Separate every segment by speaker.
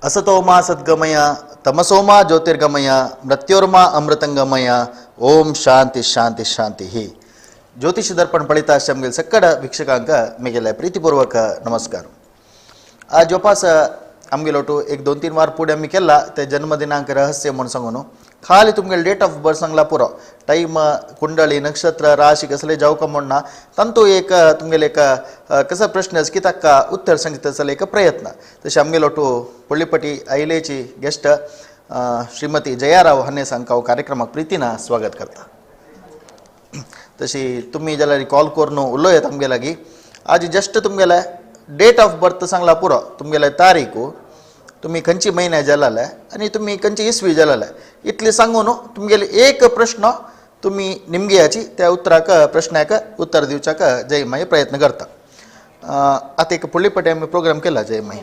Speaker 1: असतोमा सद्गमय तमसोमा ज्योतिर्गमय मृत्योर्मा अमृतंगमय ओम शांति शांति शांति ही ज्योतिष दर्पण पळिता शमगेल सक्कड वीक्षकांक मेगेले प्रीतिपूर्वक नमस्कार. आज जोपास आमगेलोटू एक 2-3 वार पुढे आम्ही केला ते जन्मदिनांक रहस्य म्हणून सांगून खाली तुमगे डेट ऑफ बर्थ सांगला पुरो टाइम कुंडली नक्षत्र राशि कसले जाऊ का म्हणना तंतु एक तुमगेले एक कसा प्रश्न की तक्का उत्तर सांगितलं एक प्रयत्न तसे आमगेलोटू पुळ्ळीपट्टी आयलेची गेस्ट श्रीमती जयाराव हन्ने सांकाव कार्यक्रमाक प्रीतीना स्वागत करता. तशी तुम्ही ज्याला कॉल करून उलोयत आमगे लागी आज जस्ट तुमगेला डेट ऑफ बर्थ सांगला पुरो तुमगेला तारीखू तुम्ही खंयची महिन्या जल्लाय आणि तुम्ही खंयची इसवी जल्लाय इतले सांगून तुमगेले एक प्रश्न तुम्ही निमगे याची त्या उत्तराक प्रश्नाक उत्तर दिवचाक जयमाई प्रयत्न करता. आता एक पुळ्ळीपट्टी आम्ही प्रोग्राम केला जयमाई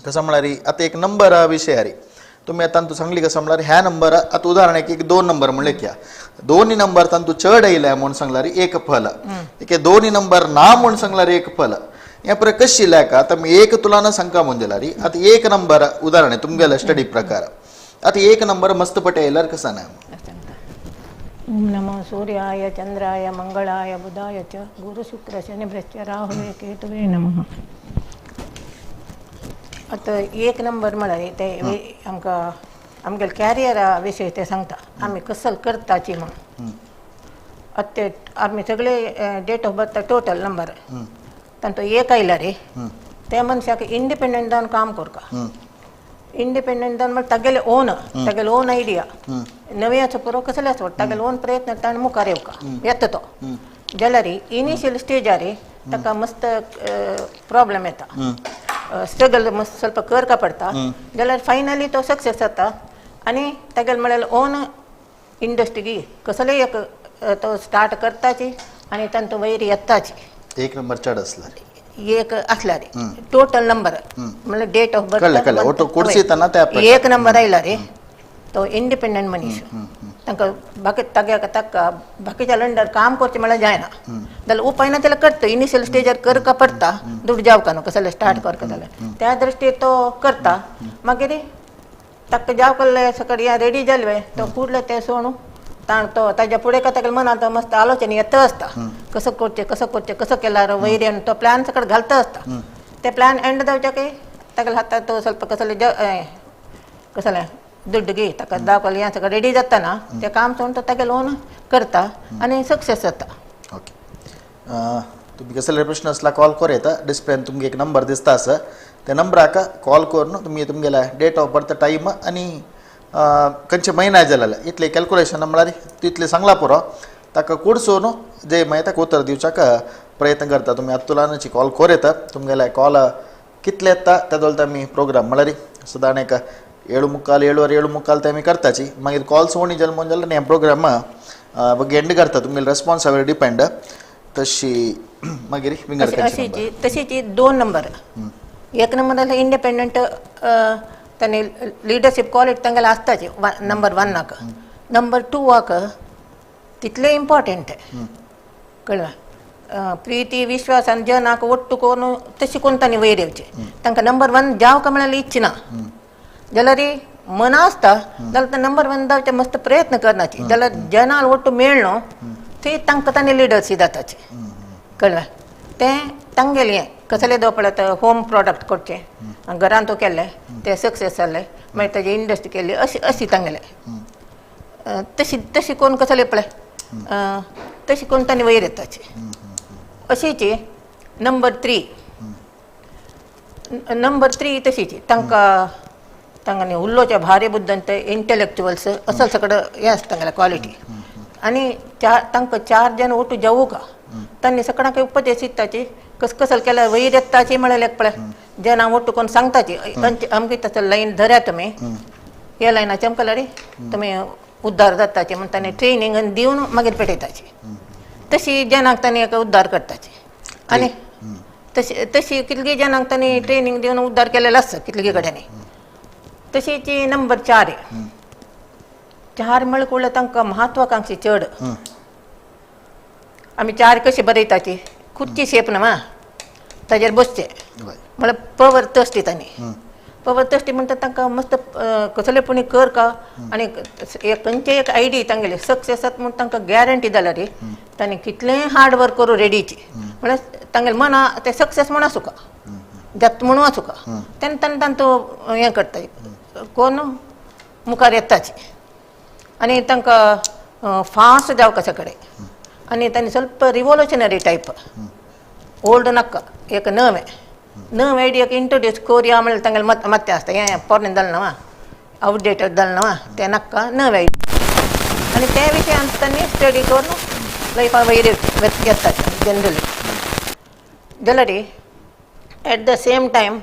Speaker 1: कसं म्हणणार आता एक नंबर विषय अरे तुम्ही आता तू सांगली कसं म्हणणार ह्या नंबर आता उदाहरण एक 2 नंबर म्हणले क्या दोन्ही नंबर तंतू चढ येयला म्हणून सांगलारी एक फल एक दोन्ही नंबर ना म्हणून सांगलारी एक फल या पर कशी लायक आता मी एक तुला न शंका म्हणून दिला री आता एक नंबर उदाहरण आहे तुमगेला स्टडी प्रकार आता एक नंबर मस्त पटे येयलार कसा नाही.
Speaker 2: ओम नमो सूर्याय चंद्राय मंगळाय बुधाय च गुरु शुक्र शनि बृहस्पती राहुवे केतुवे नमः. आता एक नंबर म्हळ्यार ते आमकां आमगेले कॅरियरा विशयी ते सांगता आमी कसल करताची म्हणून आता ते आमी सगळे date of birth total number तांतो एक आयला रे त्या मनशाक इंडिपेंडंट जावन काम करका इंडिपेंडंट जावन म्हळ्यार तागेले ओन आयडिया नव्याचो पुरो कसले आसता तागेले ओन प्रयत्न ताणें मुखार येवका येता तो जाल्यार इनिशियल स्टेजार ताका मस्त प्रॉब्लेम येता स्ट्रगल मस्त ಸ್ವಲ್ಪ करका पडटा जाल्यार फायनली तो सक्सेस जाता आनी तागेले म्हळ्यार ओन इंडस्ट्री कसले एक तो स्टार्ट करताची आनी तांतो वयर येताची
Speaker 1: एक नंबर चढ असला
Speaker 2: एक असला रे टोटल नंबर म्हणजे डेट ऑफ बर्थ एक नंबर आयला रे तो इंडिपेंडंट मनीस तांकां बाकी ताका बाकीच्या अंडर काम करचें म्हळ्यार जायना जाल्यार उपाय ना त्याला करता इनिशियल स्टेजार करका पडटा दुड जावका न्हू कसले स्टार्ट करता जाल्यार त्या दृश्टीन तो करता मागीर ताका जावकले सकट या रेडी जाले तो फुडले ते सोडून ताण तो ताज्या फुडें का ताका मनांत मस्त आलोचना येता आसता कसं करचें कसं केल्यार वयऱ्यान तो प्लॅन सकट घालता आसता ते प्लॅन एंड जावचे ताका हातांत तो ಸ್ವಲ್ಪ कसले दुड्ड घे ताका दाखोवलें हें सगळें रेडी जाता ना तें काम सोडून तो तागे लोन करता आनी सक्सेस जाता.
Speaker 1: ओके तुम्ही कसले प्रश्न असला कॉल कर येता डिस्प्लेन तुमगे एक नंबर दिसता आसा त्या नंबराक कॉल करून तुम्ही तुमगेला डेट ऑफ बर्थ टाइम आनी खंयचे महिना जाल्यार इतले कॅल्क्युलेशन म्हळ्यार तितले सांगला पुरो ताका कुडसून जे मागीर ताका उत्तर दिवचाक प्रयत्न करता. तुम्ही अतुलानाची कॉल कर येता तुमगेला कॉल कितले येता त्या दोलता आमी प्रोग्राम म्हळ्यार सादारण एक 7:45 ते आमी करताची मागीर कॉल सोणी जल्म म्हणून जाल्यार हें प्रोग्राम एंड करता तुमगेले रेस्पॉन्सावर डिपेंड तशी मागीर विंगड
Speaker 2: तशीच 2 नंबर एक नंबर जाल्यार इंडिपेंडंट तांणी लिडरशीप क्वालिटी तांगेले आसताची नंबर 1 नाक नंबर 2 वाक तितले इम्पॉर्टंट कळ्ळें प्रीती विश्वास आनी जनाक ಒಟ್ಟು कोरून तशी कोण तांणी वयर येवचें तांकां नंबर 1 जावका म्हळ्यार इच्छिना जाल्यार मना आसता जाल्यार नंबर 1 जावचे मस्त प्रयत्न करनाची जाल्यार जनाल ಒಟ್ಟು मेळ्ळो थंय तांकां तांणी लिडरशीप जाताची कळ्ळें तें तांगेलें हें कसले दो पळयत होम प्रॉडक्ट करचें घरान तो केल्लें तें सक्सेस जालें मागीर ताजी इंडस्ट्री केल्ली अशी तांगेलें तशी कोण कसले पळय तशी कोण तांणी वयर येताची. अशीच नंबर 3 तशीच तांकां उल्लोच्या भारे बुद्दन ते इंटेलेक्च्युअल्स असल सकट हें आसता तांगेलें क्वॉलिटी आनी तांकां 4 जन ओटू जावू का तांणी सकडाक उपदेश दिताची कसं केल्यार वयर येताची म्हळ्यार एक पळय जना ओटू कोण सांगताची अमकी तसं लायन धरया तुमी हे लायनाची अमकां रे तुमी उद्धार जाताचे म्हण तांणी ट्रेनिंग दिवन मागीर पेटयताची तशी जनाक तांणी एक उद्धार करताची आनी तशी कितली जनाक तांणी ट्रेनिंग दिवन उद्धार केलेलो आसता कितली कडेनी. तशीच नंबर 4 म्हळ्यार कळ्ळें तांकां म्हत्वाकांक्षी चड आमी 4 कशी बरयताची खुदची शेप न्हू ताजेर बसचें म्हळ्यार पवर तश्टी तांणी बाबा तश्टी म्हणटा तांकां मस्त कसलेपणी कर का आनी खंयचे एक आयडी तांगेले सक्सेसात म्हूण तांकां गॅरंटी जाल्या रे तांणी कितलेंय हार्ड वर्क करूं रेडीची म्हळ्यार तांगेले मना ते सक्सेस म्हूण आसूं का जात म्हणून आसूं का तेन्ना तो हें करता कोण मुखार येताची आनी तांकां फास्ट जावं कशे कडेन आनी तांणी ಸ್ವಲ್ಪ रिवोल्युशनरी टायप ओल्ड नाका एक नव आयडियाक इंट्रोड्यूस कोरया म्हळ्यार तांगेले ಮತ್ತೆ आसता हें पोरणें जालें न्हय आवटडेटेड जालें न्हय तें नाका नव आयडिया आनी त्या विशयान तांणी स्टडी करून लायफा वयर घेतात जनरली जाल्यार एट द सेम टायम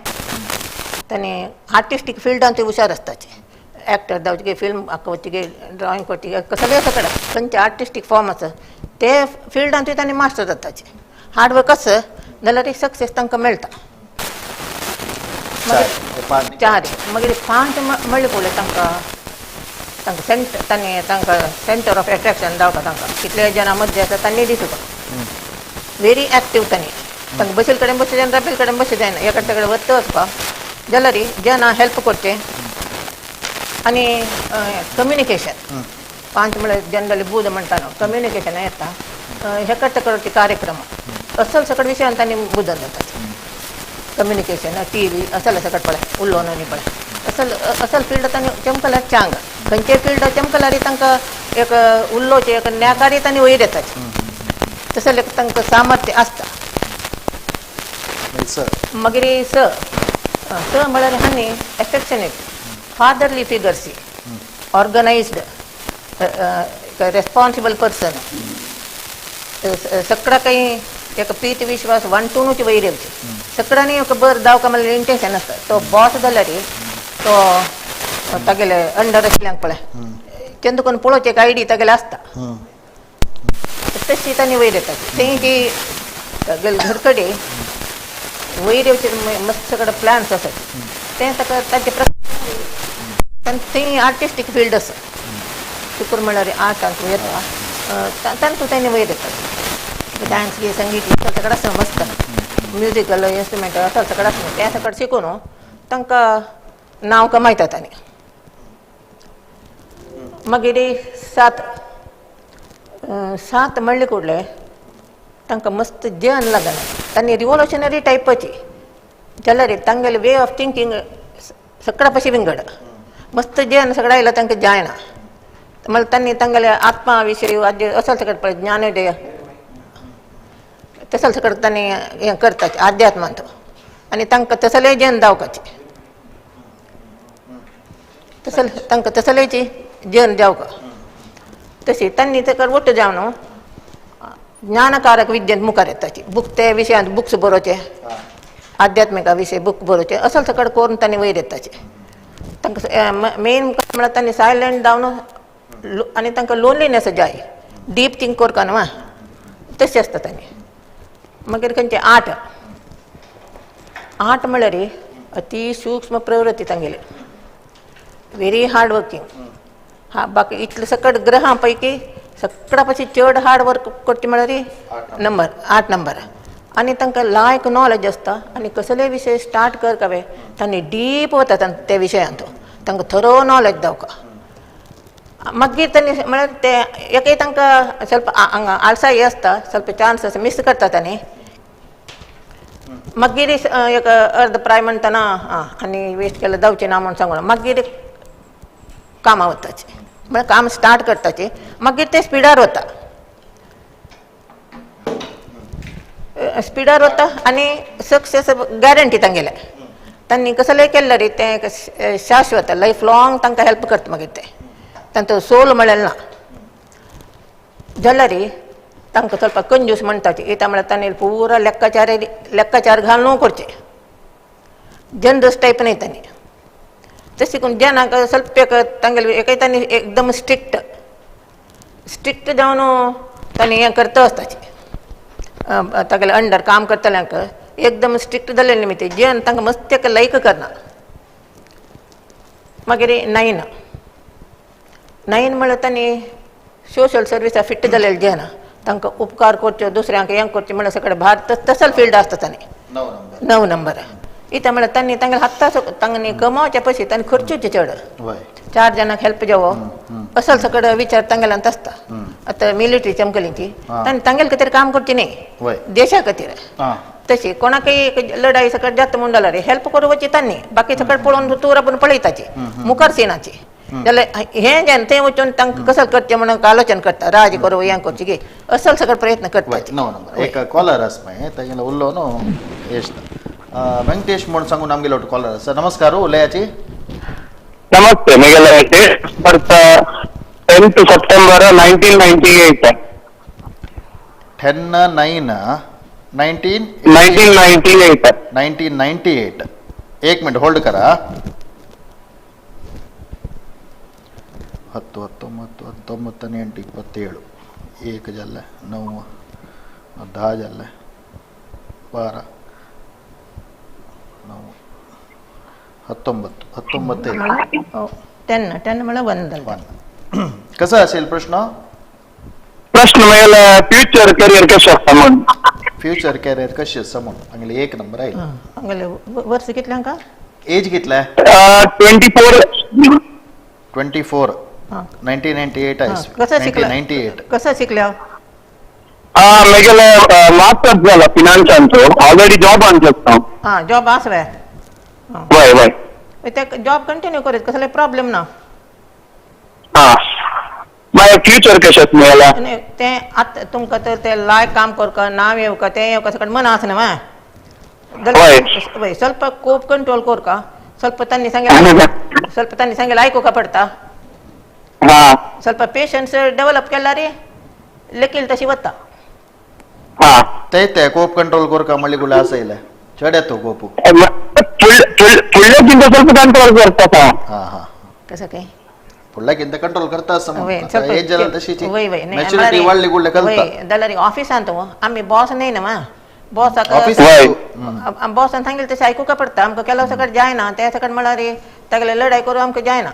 Speaker 2: तांणी आर्टिस्टीक फिल्डांत हुशार आसताचे एक्टर जावचे फिल्म आंकोवचे ड्रॉइंग करचे कसलेय सकड खंयचे आर्टिस्टीक फॉर्म आसा ते फिल्डांतूय तांणी मास्टर जाताचे हार्ड वर्क आसा जाल्यार सक्सेस तांकां मेळटा चार मागीर 5 म्हणलें पळय तांकां सेंटर ऑफ एट्रॅक्शन जावपाक तांकां कितले जाणां मध्य आसा तांणी दिसुका व्हेरी एक्टीव तांणी तांकां बसील कडेन बसचें जायना राबील कडेन बसचें जायना एका कडेन वचत वचपाक जाल्यार जेन्ना हेल्प करचें आनी कम्युनिकेशन 5 म्हळ्यार जनरली बूद म्हणटा न्हू कम्युनिकेशन येता हेका तेकडचे कार्यक्रम असल सकट विशयान तांणी बुदन जातात कम्युनिकेशन TV असल सकट पळय उलोवन आनी पळय असल फिल्ड तांणी चमकल्यार चांग खंयचे फिल्ड चमकल्यार तांकां एक उल्लोचे एक न्याकारी तांणी वयर येतात तसले तांकां सामर्थ्य आसता मागीर स म्हळ्यार हांणी affectionate fatherly figures organised responsible person सगळा काही एक प्रीत विश्वास वांटूनच वयर येवचे सगळ्यांनी एक बरें जावका म्हणल्यार इंटेंशन आसता तो बॉस जाल्यार तो तागेले अंडर आसल्यांक पळय तेन्ना कोण पळोवचे एक आयडी तागेले आसता तशी तांणी वयर येतात तेंची घरकडे वयर येवचे मस्त सगळे प्लॅन्स आसात ते ताका ताचे थंय आर्टिस्टीक फील्ड आसा शुक्र म्हळ्यार आर्टांत येता तांकां तांणी वयर येतात डान्स बी संगीत सगळें आसा मस्त म्युजिकल इन्स्ट्रुमेंट आसा सगळें आसा त्या सकट शिकून तांकां नांव कमयतात तांणी मागीर 7 म्हणले कुडले तांकां मस्त जेवण लागना तांणी रिवोल्युशनरी टायपाची जाल्यार तांगेले वे ऑफ थिंकींग सगळ्या पशी विंगड मस्त जेवण सगळें आयलां तांकां जायना म्हळ्यार तांणी तांगेले आत्मा विशयी असल सकट पळय ज्ञानोदय तसल सकट तांणी हें करताचे आध्यात्मांत आनी तांकां तसलें जेवण जावपाचें तांकां तसलेची जेवण जावका तशी तांणी ताका वट्ट जावन ज्ञानकारक विद्येंत मुखार येताची बूक ते विशयांत बुक्स बरोवचे आध्यात्मिका विशय बूक बरोवचे असल सकट करून तांणी वयर येताचे तांकां मेन म्हळ्यार तांणी सायलंट जावन आनी तांकां लोनलीनेस जाय डीप थिंक करका न्हय तशें आसता तांणी मागीर खंयचे आर्ट म्हळ्यार अति सूक्ष्म प्रवृत्ती तांगेली व्हेरी हार्ड वर्कींग बाकी इतले सकट ग्रहां पैकी सगळ्या पशी चड हार्ड वर्क करचें म्हळ्यार 8 नंबर आनी तांकां लायक नॉलेज आसता आनी कसले विशय स्टार्ट करता पळय तांणी डीप वता त्या विशयांत तांकां थरो नॉलेज जावका मागीर तांणी म्हळ्यार ते एकय तांकां ಸ್ವಲ್ಪ आळसाय आसता ಸ್ವಲ್ಪ चान्स आसा मिस करता तांणी मागीर एक अर्द प्राय म्हणटना आनी वेस्ट केल्यार जावचें ना म्हूण सांगून मागीर कामां वताचें म्हळ्यार काम स्टार्ट करताचें मागीर ते स्पिडार वता आनी सक्सेस गॅरंटी तांगेले तांणी कसलेंय केल्लें रे तें शाश्वत लायफ लाँग तांकां हेल्प करता मागीर ते तांचो सोल म्हळ्यार ना जाल्यार तांकां ಸ್ವಲ್ಪ कंजूस म्हणटाचे येता म्हळ्यार तांणी पुरा लेक्काचार घालून करचे जनरस टायप न्हय तांणी तशें करून जेन्ना ಸ್ವಲ್ಪ तांगेले एकय तांणी एकदम स्ट्रिक्ट जावन तांणी हें करता आसताचें तागेले अंडर काम करतल्यांक एकदम स्ट्रिक्ट जाल्ले निमित्त जेन तांकां मस्त ताका लायक करना मागीर 9 म्हळ्यार तांणी सोशल सर्विसा फिट जालेले जेना तांकां उपकार करच्यो दुसऱ्यांक हें करचें म्हळ्यार सगळें भारत तसल फिल्ड आसता तांणी 9 नंबर इथं म्हणलं त्यांनी तांगेल हत्ता तांगणी कमावच्या पैसे त्यांनी खर्चूचे चढ
Speaker 1: वय
Speaker 2: 4 जणांक हेल्प जावं असल सगळं विचार तांगेला तसता आता मिलिटरी चमकलींची त्यांनी तांगेल किती काम करची नाही
Speaker 1: वय
Speaker 2: देशा खातीर तशी कोणाकय लढाई सकट जास्त म्हणला रे हेल्प करू वची त्यांनी बाकी सकट पळून तूर आपण पळयताची मुखार सेनाची जाल्यार हे जेन्ना ते वचून तांकां कसं करचें म्हणून आलोचन करता राज करू हें करची गे असल सगळं प्रयत्न करता
Speaker 1: नव नंबर एक कॉलर आस मागीर तेगेलो उरलो न्हू येस ವೆಂಕಟೇಶ್ म्हणून सांगून आमगेलो ಒಂದು कॉलर सर नमस्कार उलयाची
Speaker 3: नमस्ते मेघालय बर्थ 10th September 1998
Speaker 1: 1998 एक मिनिट होल्ड करा 10 19 19 8 27 एक झालं 9 10 झालं 12 19
Speaker 2: 10 म्हणल्यार 1 जालें
Speaker 1: कसा असेल प्रश्न
Speaker 3: प्रश्न मेघालय फ्यूचर करियर कशें आसता म्हणून
Speaker 1: फ्युचर कॅरियर कशी आसा म्हणून सांगले एक नंबर आहे
Speaker 2: हांगेले वर्स कितल्यांक
Speaker 1: एज कितला
Speaker 3: 24
Speaker 1: 24 1998 आहे
Speaker 2: कसं शिकला
Speaker 1: 1998
Speaker 2: कसं शिकल्या
Speaker 3: मेघालय मास्टर्स झाला फिनान्सांचो ऑलरेडी जॉब आणतो
Speaker 2: हां जॉब आसवे
Speaker 3: वय वय
Speaker 2: ते जॉब कंटिन्यू करीत कसले प्रॉब्लेम ना
Speaker 3: हां मागीर फ्यूचर कशें मेघालय
Speaker 2: आनी ते आतां तुमकां तर ते लायक काम करका नाव येवका ते येवका सकट मना आसना वा वय ಸ್ವಲ್ಪ ಕೋಪ್ ಕಂಟ್ರೋಲ್ कोरका ಸ್ವಲ್ಪ ತನ್ನಿ ಸಂಗೆ आयकुका पडता
Speaker 3: हां
Speaker 2: ಸ್ವಲ್ಪ पेशन्स डेव्हलप केला रे लेकील तशी वता
Speaker 3: हां
Speaker 1: ते कोप कंट्रोल करका म्हणली गुला असायला चढ येतो कोपू
Speaker 3: फुडल्याकिंत ಸ್ವಲ್ಪ कंट्रोल करता
Speaker 1: हा हा
Speaker 2: कसं काय
Speaker 1: फुडल्याकिंत कंट्रोल करता असं
Speaker 2: वय
Speaker 1: म्हणतात एज झालं तशीची
Speaker 2: वय वय
Speaker 1: मॅच्युरिटी वाढली गुळ्या कळता
Speaker 2: जाल्यार ऑफिसांत आमी बॉस नाही ना मा बॉसाक
Speaker 1: ऑफिस
Speaker 2: बॉसान सांगितलं तशें आयकुका पडटा आमकां केलो सकट जायना ते सकट म्हळ्यार रे तागेले लढाई करूं आमकां जायना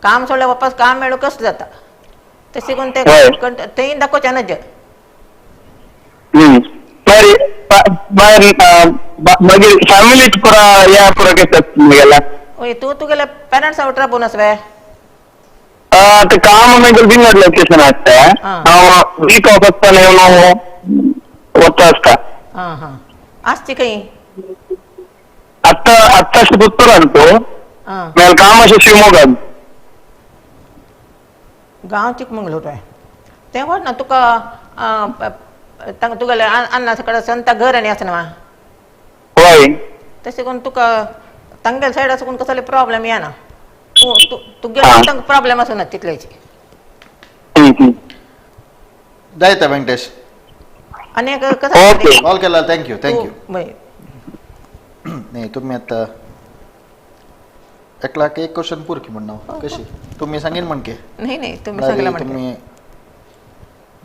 Speaker 2: काम सोडल्यार वापस काम मेळूं कशें जाता तशें करून ते थंय दाखोवचें नज
Speaker 3: मागीर फॅमिलीच पुरा या पुरा कशें गेला
Speaker 2: वय तूं तुगेले पेरंट्स आवट राबून आसवे
Speaker 3: ते काम मागीर विंगड लोकेशन आसता हांव वीक ऑफ आसतना येवन वता आसता
Speaker 2: हां हां आसची खंय
Speaker 3: आत्ता पुत्तूरान तो
Speaker 2: हां
Speaker 3: नाल्यार काम अशें शिवमोगान
Speaker 2: गांव चिकमंगळूर आहे तें व्हर ना तुका तुगेले अन्ना सकट संता घर आनी आसना वा
Speaker 3: हय
Speaker 2: तशें करून तुका तांगेले सायडा साकून कसले प्रॉब्लेम येना तुगे तांकां प्रॉब्लेम आसना तितलेची
Speaker 1: जायता वेंकटेश
Speaker 2: आनी कसं
Speaker 1: कॉल केला थँक्यू
Speaker 2: वय
Speaker 1: नाही तुम्ही आता 1 लाख एक क्वेश्चन पूर की म्हणणं कशी तुम्ही सांगेन म्हण के
Speaker 2: नाही तुम्ही सांगला म्हणते
Speaker 1: तुम्ही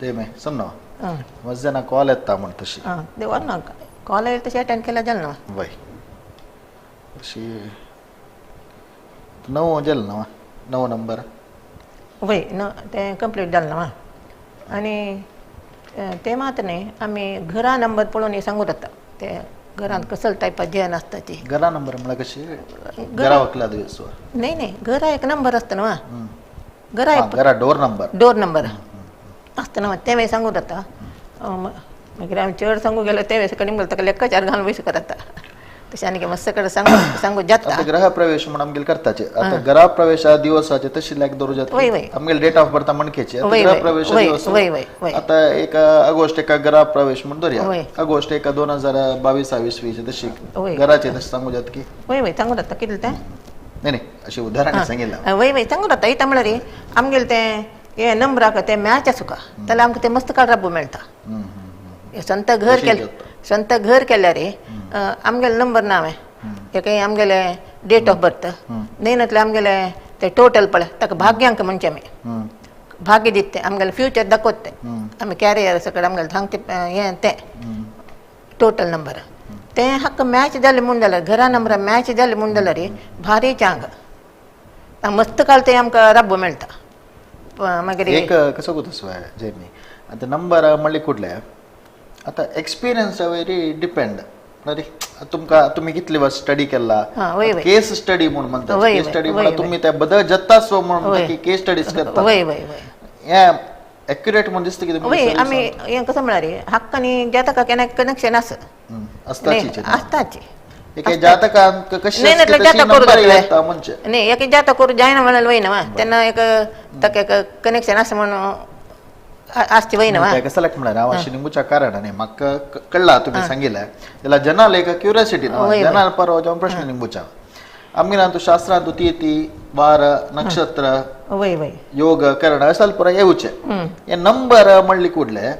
Speaker 1: दे मे समना
Speaker 2: हां
Speaker 1: मजना कॉल येता म्हण तशी
Speaker 2: हां देवार ना कॉल येईल तशी अटेंड केला जाल ना
Speaker 1: वय तशी 9 जाल ना 9 नंबर
Speaker 2: वय न ते कंप्लीट जालें ना आनी ते मात न्ही आमी घरा नंबर पळोवन हे सांगूं येता ते घरांत कसले टायपा जेन आसता ती
Speaker 1: घरा नंबर म्हळ्यार कशी घरा वकला दिवस
Speaker 2: नाही घरा एक नंबर आसता न्हू घरा एक
Speaker 1: घरा डोर
Speaker 2: नंबर आसता न्हू ते वेळी सांगूं येता मागीर आमी चड सांगूं गेलो ते वेळी कडेन ताका लेक्काचार घालून वयस करता तशें आनी मस्त कडेन सांगू जाता
Speaker 1: आता ग्रह प्रवेश म्हणून आमगेल करताचे आता ग्रह प्रवेशा दिवसाचे तशी लायक दररोज
Speaker 2: वय वय
Speaker 1: आमगेल डेट ऑफ बर्थ म्हणकेची
Speaker 2: वय
Speaker 1: ग्रह प्रवेश
Speaker 2: वय
Speaker 1: दिवस
Speaker 2: वय वय वय
Speaker 1: आता 1 ऑगस्ट एका ग्रह प्रवेश म्हणून
Speaker 2: वय.
Speaker 1: धरूया ऑगस्ट 1 2022-23 तशी
Speaker 2: वय.
Speaker 1: घराचे तशी सांगू जात की
Speaker 2: वय सांगू जाता कितलें तें
Speaker 1: नाही अशी उदाहरण सांगितलं
Speaker 2: वय सांगू जाता इता म्हळ्यार रे आमगेले ते हे नंबराक ते मॅच आसुका जाल्यार आमकां ते मस्त काळ राबू मेळटा संत घर केल्यार रे आमगेले नंबर नावे एक आमगेले डेट ऑफ बर्थ न्हय आमगेले ते टोटल पळय ताका भाग्यांक म्हणचे आमी भाग्य दिते आमगेले फ्युचर दाखोवते आमी कॅरियर सकट आमगेले सांगते हें तें टोटल नंबर ते हक्क मॅच जाले म्हूण जाल्यार घरा नंबर मॅच जाले म्हूण जाल्यार रे भारी चांग मस्त काल ते आमकां राबू मेळटा मागीर
Speaker 1: एक कसं होतं स्वय जेमी आता नंबर म्हणले कुठले आता एक्सपिरियन्स वेरी डिपेंड म्हणरी तुमका तुम्ही कितली वर्ष स्टडी केला
Speaker 2: हा, वय, वय.
Speaker 1: केस स्टडी म्हणून म्हणतात
Speaker 2: वय,
Speaker 1: केस
Speaker 2: वय,
Speaker 1: स्टडी
Speaker 2: वय,
Speaker 1: म्हणा
Speaker 2: वय.
Speaker 1: तुम्ही त्या बदल जत्ताच म्हणून
Speaker 2: वय.
Speaker 1: की केस स्टडीज करता
Speaker 2: वय वय वय
Speaker 1: या ॲक्युरेट म्हणून दिसतं की तुम्ही
Speaker 2: वय
Speaker 1: service
Speaker 2: आम्ही हें कसं म्हणल्यार हक्कानी जाता केन्ना कनेक्शन आसा
Speaker 1: असताची
Speaker 2: आसताची
Speaker 1: एक जातकांक कशी
Speaker 2: नाही
Speaker 1: असते
Speaker 2: नाही
Speaker 1: तशी
Speaker 2: जाता करू
Speaker 1: number
Speaker 2: जातले
Speaker 1: येता म्हणजे
Speaker 2: नाही एक जाता करू जायना म्हणाल वयना तेन्ना एक ताका एक कनेक्शन आसा म्हणून आसची वयना
Speaker 1: त्या कसं लागतं म्हणा अशी निंबूच्या कारणाने म्हाका कळला तुम्ही सांगितलं त्याला जनाल एक क्युरियोसिटी
Speaker 2: वय.
Speaker 1: जनाल परवा जाऊन प्रश्न निंबूच्या आम्ही ना तू शास्त्रांत ती वार नक्षत्र
Speaker 2: वय वय
Speaker 1: योग करण असल पुरा येऊचे हे नंबर म्हणली कुठले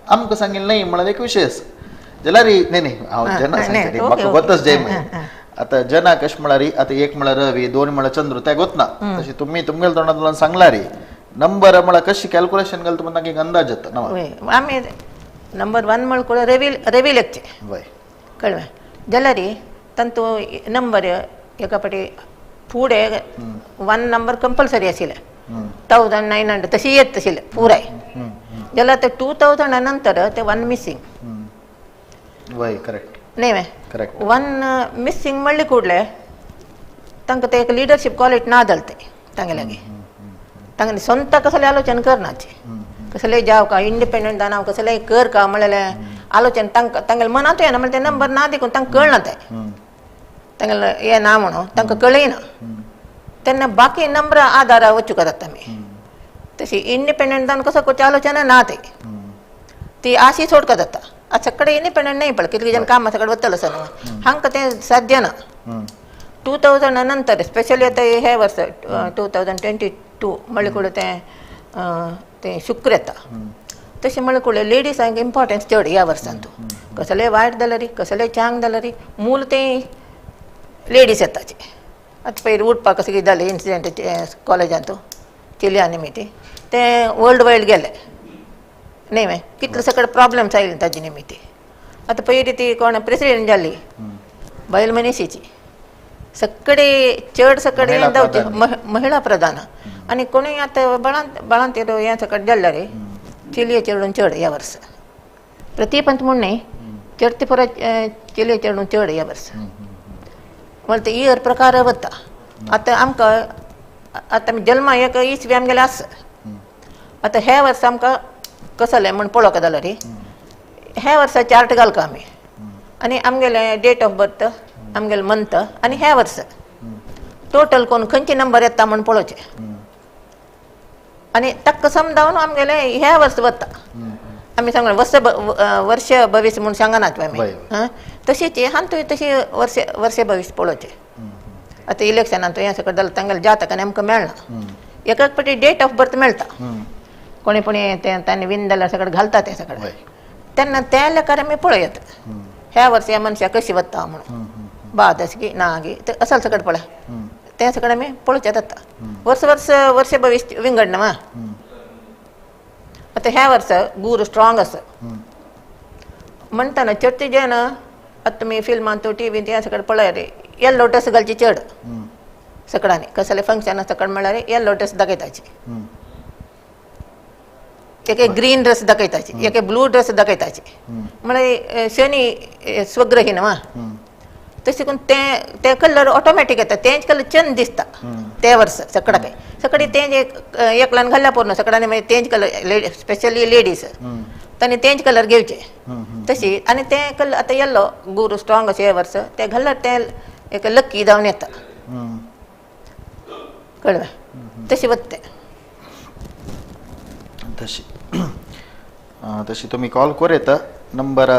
Speaker 1: आमकां सांगितलं नाही म्हणाल एक विशेष जाल्यार नाही नाही हांव जना
Speaker 2: नाही,
Speaker 1: सांगता रे,
Speaker 2: ओके,
Speaker 1: म्हाका
Speaker 2: ओके.
Speaker 1: गोतच जय आता जना कश म्हळ्यार आता एक म्हळ्यार रवी दोन म्हळ्यार चंद्र त्या गोतना तशी तुम्ही तुमगेल्या तोंडांतल्यान सांगला रे नंबर म्हळ्यार कशी कॅल्क्युलेशन केलं तुम्हाला एक अंदाज येता ना
Speaker 2: वय आमी नंबर 1 म्हळ्यार रवी लेखचे
Speaker 1: वय
Speaker 2: कळ्ळें जाल्यार तांतू नंबर एका फाटी फुडें 1 नंबर कंपल्सरी आशिल्ले 1900 तशी येत तशिल्ले पुराय जाल्यार ते 2000 नंतर ते 1 मिसींग
Speaker 1: वय करेक्ट
Speaker 2: न्ही वे
Speaker 1: करेक्ट
Speaker 2: 1 मिसींग म्हणले कुडले तांकां ते एक लिडरशीप क्वालिटी ना जालते तांगे लागी तांगे स्ವಂತ कसले आलोचना करनाचे कसले जाव का इंडिपेंडंट जावं कसले कर का म्हणलेले आलोचना तांगेले मनात येना म्हणजे ते नंबर ना देखून तांकां कळना ते तांगेले हे ना म्हणून तांकां कळयना तेन्ना बाकी नंबर आधार वचूं करता आमी तशी इंडिपेंडंट जावन कसो करची आलोचना ना ते ती आशी सोडका जाता आता सगळे इंडिपेंडंट नाही पड कितले जण काम सगळं वतल सर हांकां ते साध्य ना 2000 नंतर स्पेशली आता हे वर्स 2022 म्हणले कुडे ते शुक्र येता तशें म्हणले कुडे लेडीजांक इम्पॉर्टन्स चड ह्या वर्सांतू कसलेय वायट जाल्यार कसलेय चांग जाल्यार मूल ते लेडीज येताचे आतां पयर उठपाक कशें कितें जालें इन्सिडेंट कॉलेजांतू चिल्या निमित्ती ते वर्ल्ड वायड गेले न्ही वे कितले सगळे प्रॉब्लेम्स आयले ताजे निमित्ती आतां पयली ती कोण प्रेसिडेंट जाल्ली बायल मनीशीची सगळे चड सगळे
Speaker 1: महिला
Speaker 2: जावचे
Speaker 1: प्रधान.
Speaker 2: महिला प्रधान आनी कोणूय आतां बाळांत हें सकट जाल्यार चिलये चेडून चड ह्या वर्स प्रतिपंत म्हूण न्ही चडते परत चिलये चेडून चड ह्या वर्स म्हणल्यार ते इयर प्रकार वता आतां आमकां आतां जल्मा एक इसवी आमगेले आसा आतां हे वर्स आमकां कसं जालें म्हण पळोवंक जाल्यार हे वर्सा चार्ट घालका आमी आनी आमगेले डेट ऑफ बर्थ आमगेले मंथ आनी हे वर्स टोटल कोण खंयचे नंबर येता म्हण पळोवचे आनी ताका समजावन आमगेले हे वर्स वता आमी सांगले वर्ष भविश्य म्हूण सांगनात आमी तशीच हांतूय तशी वर्ष भविश्य पळोवचे आतां इलेक्शनांत हें सकट जाल्यार तांगेले जातकान आमकां मेळना एक एक फावटी डेट ऑफ बर्थ मेळटा कोणी ते तांणी विन जाल्यार सगळें घालता ते सगळें तेन्ना त्या लेकार आमी पळयत ह्या वर्सा ह्या मनशाक कशी वता म्हणून बाद अशी की ना गी ते असल सगळें पळय ते सगळें आमी पळोवचें जाता वर्ष भविश्य विंगडना मा आतां ह्या वर्सा गुरू स्ट्रॉंग आसा म्हणटाना चडशे जे ना आतां तुमी फिल्मांत टिवींत हे सगळें पळय येल्लो ड्रेस घालची चड सगळ्यांनी कसले फंक्शन सकट म्हळ्यार येल्लो ड्रेस दाखयताची एक ग्रीन ड्रेस दाखयताची एक ब्लू ड्रेस दाखयताची म्हळ्यार शनी स्वग्रही न्हय तशें करून ते कलर ऑटोमॅटीक येता तेंच कलर चंद दिसता ते वर्स सगळ्याक सगळी तेंच एकल्यान घाल्या पुरो सगळ्यांनी मागीर तेंच कलर स्पेशली लेडीज तांणी तेंच कलर घेवचे तशी आनी ते कलर आतां येल्लो गुरू स्ट्रॉंग अशें हे वर्स ते घाल्यार ते एक लक्की जावन येता कळ्ळें तशी वता
Speaker 1: तशी तुम्ही कॉल कर येता नंबर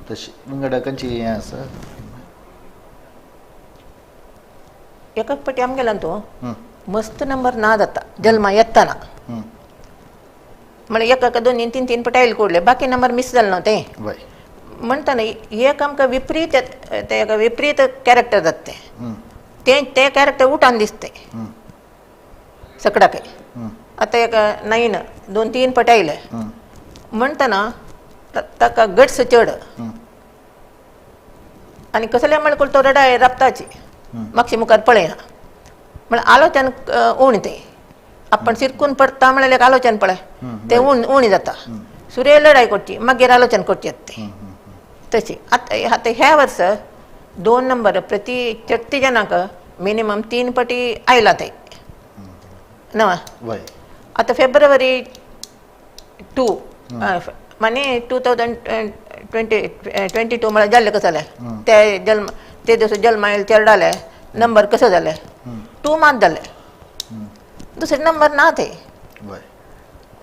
Speaker 1: तशी विंगड खंयची हें आसा
Speaker 2: एक फावटी आमगेलो तो मस्त नंबर ना जाता जल्मा येताना म्हळ्यार एक दोन तीन तीन फावटी आयले कुडले बाकी नंबर मिस जाले न्हू ते
Speaker 1: वय
Speaker 2: म्हणटाना एक आमकां विपरीत ते विपरीत कॅरेक्टर जाता ते कॅरेक्टर उठान दिसते सगळ्याक आतां एक 9 2-3 फावटी आयले म्हणटाना ताका गट्स चड आनी कसले म्हळ्यार तो रडाय राबताची मागचे मुखार पळयना म्हळ्यार आलोचन उणी ते आपण सिरकून पडटा म्हळ्यार एक आलोचन पळय ते उणी जाता सुरे लढाई करची मागीर आलोचन करची ते तशी आता ह्या वर्स 2 नंबर प्रति 30 जणांक मिनिमम 3 पटी आयला ते नवा
Speaker 1: वय
Speaker 2: आता फेब्रुवारी 2 माने 2022 मला जाल्ले कसं जालें ते दिवस जल्म आयल चेडे नंबर कसं जालें 2 मात जालें दुसरे नंबर ना ते
Speaker 1: वय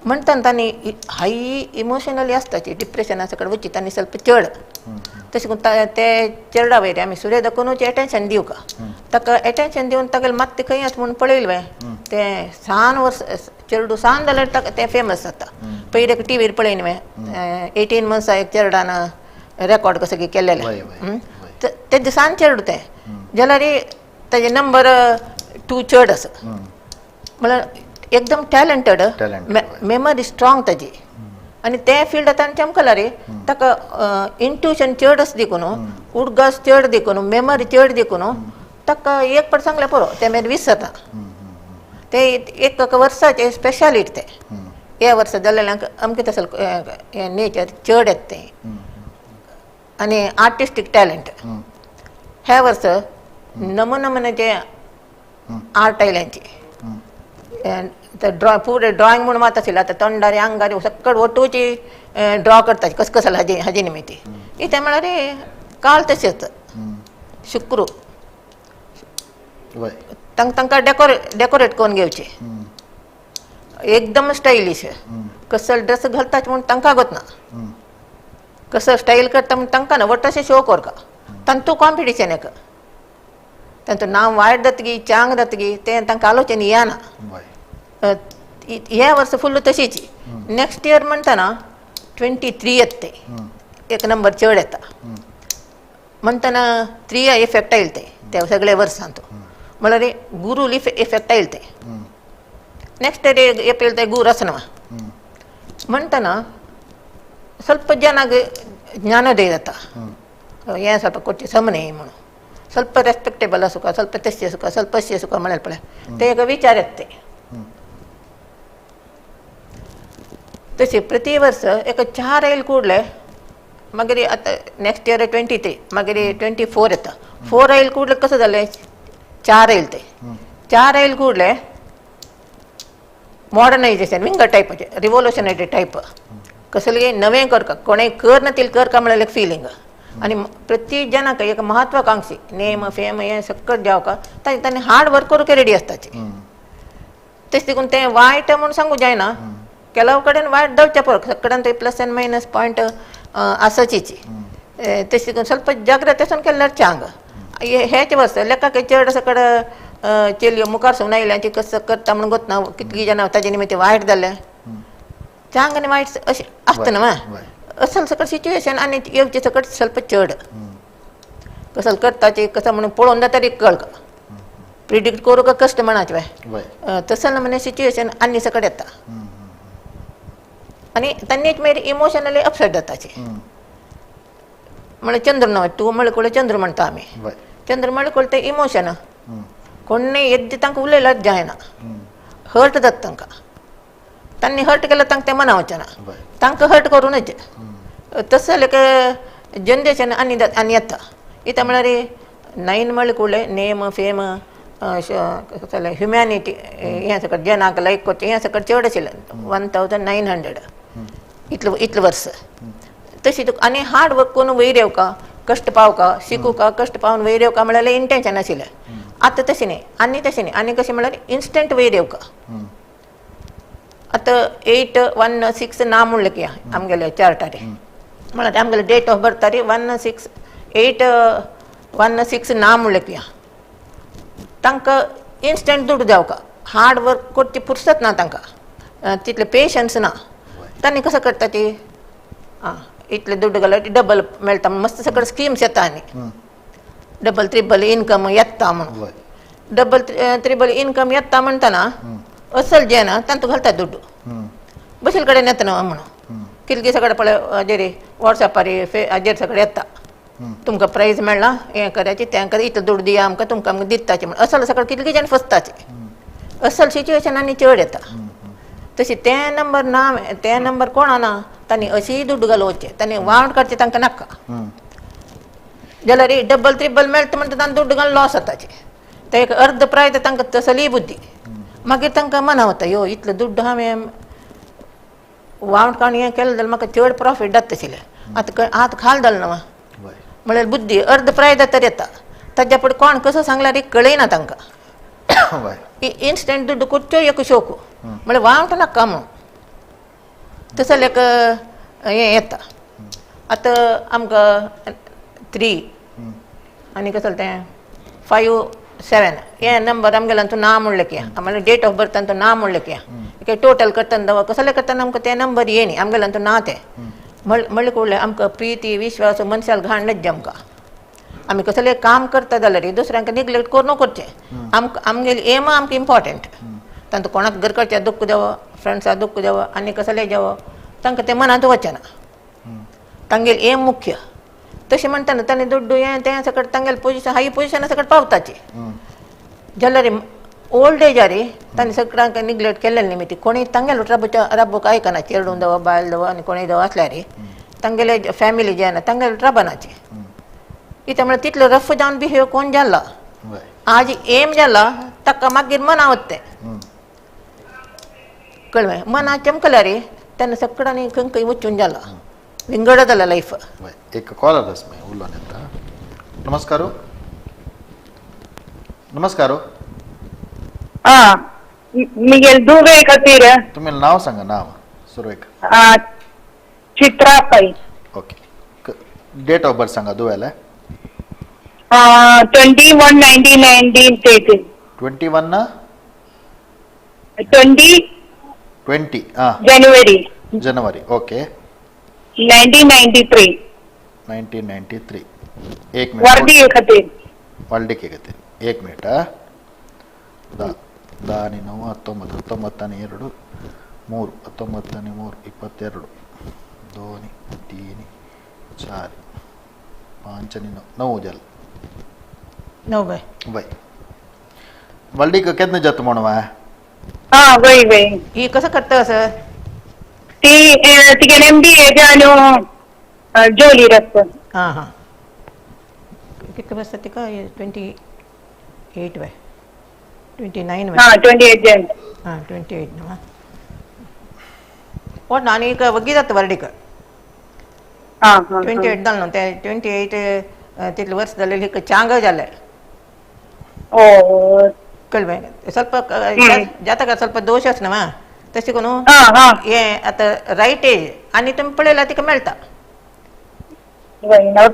Speaker 2: म्हणटान तांणी हाय इमोशनली आसताची डिप्रेशना सकट वची तांणी ಸ್ವಲ್ಪ चड तशें करून ते चेडा वयरे आमी सूर्य दाखोवनूच एटेन्शन दिवं का ताका एटेन्शन दिवन ताका मात ते खंय आसा म्हूण पळयलें ते 6 वर्स चेडू 6 जाल्यार ताका ते फेमस जाता पयलीं टीव्हीर पळयन वे 18 मंथ्सा एक चेडा रेकॉर्ड कसो केल्लेलें ते दिसान चेडू ते जाल्यार ताजे नंबर 2 चड आसा म्हळ्यार एकदम टॅलंटेड मेमरी स्ट्रॉंग ताजी आनी ते फिल्डांत ताणें चमकला रे ताका इंट्युशन चड आसा देखून उडगास चड देखून मेमरी चड देखून ताका एक पाट सांगल्यार पुरो ते मागीर विसरता ते एक वर्साचे स्पेशालिटी ते हे वर्सा जाल्ल्यांक अमकें तसलें नेचर चड येता ते आनी आर्टिस्टीक टॅलंट हे वर्स नमुन्याचे आर्ट आयल्यांची पुरे ड्रॉइंग म्हणून मात आशिल्लें आतां तोंडारी आंगारी सकट वटूची ड्रॉ करता कसं कसं हाजे निमित्ती इथे म्हळ्यार काल तशेंच शुक्र तांकां डेकोरेट करून घेवचे एकदम स्टायलिश कसो ड्रेस घालताच म्हूण तांकां आगोत ना कसं स्टाईल करता म्हूण तांकां ना वटशें शो करता तांतू कॉम्पिटिशन एक तांचो नांव वायट जातगी चांग जातगी ते तांकां आलोचन येना ह्या वर्स फुल्ल तशीची नेक्स्ट इयर म्हणटाना 23 येता ते एक नंबर चड येता म्हणटाना 3 इफेक्ट आयले ते सगळे वर्सांत म्हळ्यार गुरू इफेक्ट आयले ते नेक्स्ट इयर एप्रील ते गुरू आसना म्हणटाना ಸ್ವಲ್ಪ ಜನಾಗ ಜ್ಞಾನೋದಯ जाता हें ಸ್ವಲ್ಪ ಕೊಟ್ಟು समने म्हणून ಸ್ವಲ್ಪ रेस्पेक्टेबल आसूं का ಸ್ವಲ್ಪ तशें आसूं का ಸ್ವಲ್ಪ अशें आसूं का म्हळ्यार पळय ते एक विचार येता ते तशें प्रति वर्स एक 4 येयले कुडले मागीर आतां नेक्स्ट इयर 23 मागीर 24 येता 4 येयले कुडले कसं जालें 4 येयले ते 4 येयले कुडले मॉडर्नायजेशन विंगर टायपाचे रिवोल्युशनरी टायप कसले नवें करका कोणें कर ना तिल करका म्हळ्यार एक फिलींग आनी प्रत्येक जनाक एक महत्वाकांक्षी नेम फेम हें सकट जावका तांणी हार्ड वर्क करूंक रेडी आसताचे तशें देखून तें वायट म्हणून सांगूं जायना ಕೆಲವು ಕಡೆ ವಾಯ್ಟ್ ದೌಡ್ಚೆ ಪರಕ್ ಸಕ್ಕಡಂತ ಪ್ಲಸ್ ಆ್ಯಂಡ್ ಮೈನಸ್ ಪಾಯಿಂಟ್ आसाचीची तशी ಸ್ವಲ್ಪ जाग्रते आसून केल्यार चांग हेच वर्स लेखाक चड सकड चलयो मुखार सुन आयल्यांची कसं करता म्हणून गोत ना कितली जाणां ताजे निमित्त वायट जालें चांग आनी वायट अशें आसता न्हय असल सकट सिच्युएशन आनी येवचे सकट ಸ್ವಲ್ಪ चड कसं करताची कसं म्हणून पळोवन जाता तरी कळका प्रिडिक्ट करूंक कश्ट म्हणाचे तसं म्हणे सिच्युएशन आनी सकट येता आनी तांनीच मागीर इमोशनली अपसेट जाताचे म्हळ्यार चंद्र न्हय तूं म्हळ्यार चंद्र म्हणटा आमी चंद्र म्हळ्यार ते इमोशन कोणें येद्दी तांकां उलयल्यार जायना हर्ट जाता तांकां तांणी हर्ट केल्यार तांकां तें मनावचें ना तांकां हर्ट करूनच तसं जाल्यार जनरेशन आनी येता इता म्हळ्यार 9 म्हळ्यार नेम फेम ह्युमॅनिटी हें सकट जनाक लायक करचें हें सकट चड आशिल्लें 1900 इतलें वर्स तशी आनी हार्ड वर्क करून वयर येवका कश्ट पावका शिकूका कश्ट पावन वयर येवका म्हळ्यार इंटेन्शन आशिल्लें आतां तशें न्ही आनी तशें न्ही आनी कशें म्हळ्यार इन्स्टंट वयर येवका आतां 816 ना म्हणलें की आमगेले चार्टार म्हळ्यार आमगेले डेट ऑफ बर्थार 816 ना म्हणलें की तांकां इन्स्टंट दुडू जावका हार्ड वर्क करची फुरसत ना तांकां तितले पेशन्स ना तांणी कसं करता ती इतले दुड्ड घालप डबल मेळटा मस्त सकट स्किम्स येता आनी डबल ट्रिबल इनकम येता म्हणून डबल ट्रिबल इनकम येता म्हणटाना असल जें ना तांतूं घालता दुड्ड बशील कडेन येता न्हय म्हणून कितले सकट पळय हाजेर वॉट्सॅपार हाजेर सकट येता तुमकां प्रायज मेळ्ळा हें करायचें तें कर इतलें दुड्ड दिया आमकां तुमकां दिताचें म्हणून असल सकट कितले जाण फसताचे असल सिच्युएशन आनी चड येता तशी तें नंबर ना तें नंबर कोणा ना तांणी अशी दुड्ड घालोवचे तांणी वावड काडचे तांकां नाका
Speaker 1: हम्म.
Speaker 2: जाल्यार डबल ट्रिबल मेळटा म्हणटा तांकां दुड्ड घालून लॉस जाताचे ते एक अर्ध प्राय तांकां तसली बुद्धी मागीर तांकां मनावता यो इतलें दुड्ड हांवें वावड काडून हें केलें जाल्यार म्हाका चड प्रॉफीट जाता तशें आतां खाल जालें न्हू
Speaker 1: वय
Speaker 2: म्हळ्यार बुद्धी अर्ध प्राय तर येता ताज्या फुडें कोण कसो सांगल्यार कळयना तांकां
Speaker 1: वय
Speaker 2: इन्स्टंट दुड्ड कुच्चो एक शोक म्हळ्यार वावट नाका म्हणून तसो एक हें येता आतां आमकां 3 आनी कसो तें 5 7 हे नंबर आमगेल्यान तूं ना म्हणलें की म्हळ्यार डेट ऑफ बर्थान तूं ना म्हणलें की टोटल करतना दवा कसले करतना आमकां ते नंबर ये न्ही आमगेल्यान तूं ना ते म्हणलें कळलें आमकां प्रिती विश्वास मनशाल घाण नज आमकां आमी कसलें काम करता जाल्यार दुसऱ्यांक निग्लेक्ट करूं करचें आमगेली एम आमकां इम्पॉर्टंट तांकां कोणाक घरकडच्या दुख्ख देवो फ्रेंड्साक दुख्ख देवो आनी कसलेंय देवो तांकां तें मनांत वचना तांगेली एम मुख्य तशें म्हणटाना तांणी दुड्डू हें तें सकट तांगेलें पोजिशन हाय पोजिशना सकट पावताची जाल्यार ओल्ड एजार तांणी सगळ्यांक निग्लेक्ट केल्लें निमित्त कोणी तांगेलो रब्बूक आयकना चेडूं देवो बायल देवो आनी कोणूय देवो आसल्यार तांगेले फॅमिली जे ना तांगेले रबनाची कित्याक म्हळ्यार तितलो रफ जावन बिहेव कोण जाला आज एम जाला ताका मागीर मनावत तें कळ्ळें मना चमकल्यार तेन्ना सगळ्यांनी खंय वचून जाला विंगड जाला लायफ
Speaker 1: वय एक कॉलर रस्मे उलोवन येता नमस्कारू नमस्कारू
Speaker 4: Miguel Duve खातीर
Speaker 1: तुमी नांव सांगा नांव सुरवेक
Speaker 4: चित्रा पै
Speaker 1: ओके डेट ऑफ बर्थ सांगा दुवेले
Speaker 4: 21/19/1980
Speaker 1: 21 ना
Speaker 4: 20
Speaker 1: जानेवारी
Speaker 4: January
Speaker 1: ओके
Speaker 4: 1993
Speaker 1: 1993 एक
Speaker 4: वर्दी
Speaker 1: मिनिट
Speaker 4: खातीर
Speaker 1: वाल्डिके खातीर एक मिनिट दानी 9 19 19 2 3 19 3 22 2 3 4 5 9 जाल
Speaker 2: नो बाय
Speaker 1: वय वाल्डिके केन्ना जाता म्हणवा
Speaker 4: वय
Speaker 2: ही कसं करता सर
Speaker 4: तिगे MBA जालो जोली रस्त
Speaker 2: हां हां कितले वर्सां तिका 28 बाय 29 बाय
Speaker 4: 28 जन
Speaker 2: 28 न्हू पण आनी एक वगी जाता वर्डीक 28 जालें न्हू ते 28 तितले वर्स जाले एक चांग जाले कळ्ळें ಸ್ವಲ್ಪ जाता का ಸ್ವಲ್ಪ दोश आसना तशें करून हें आतां रायट एज आनी तुमी पळयल्यार तिका मेळटा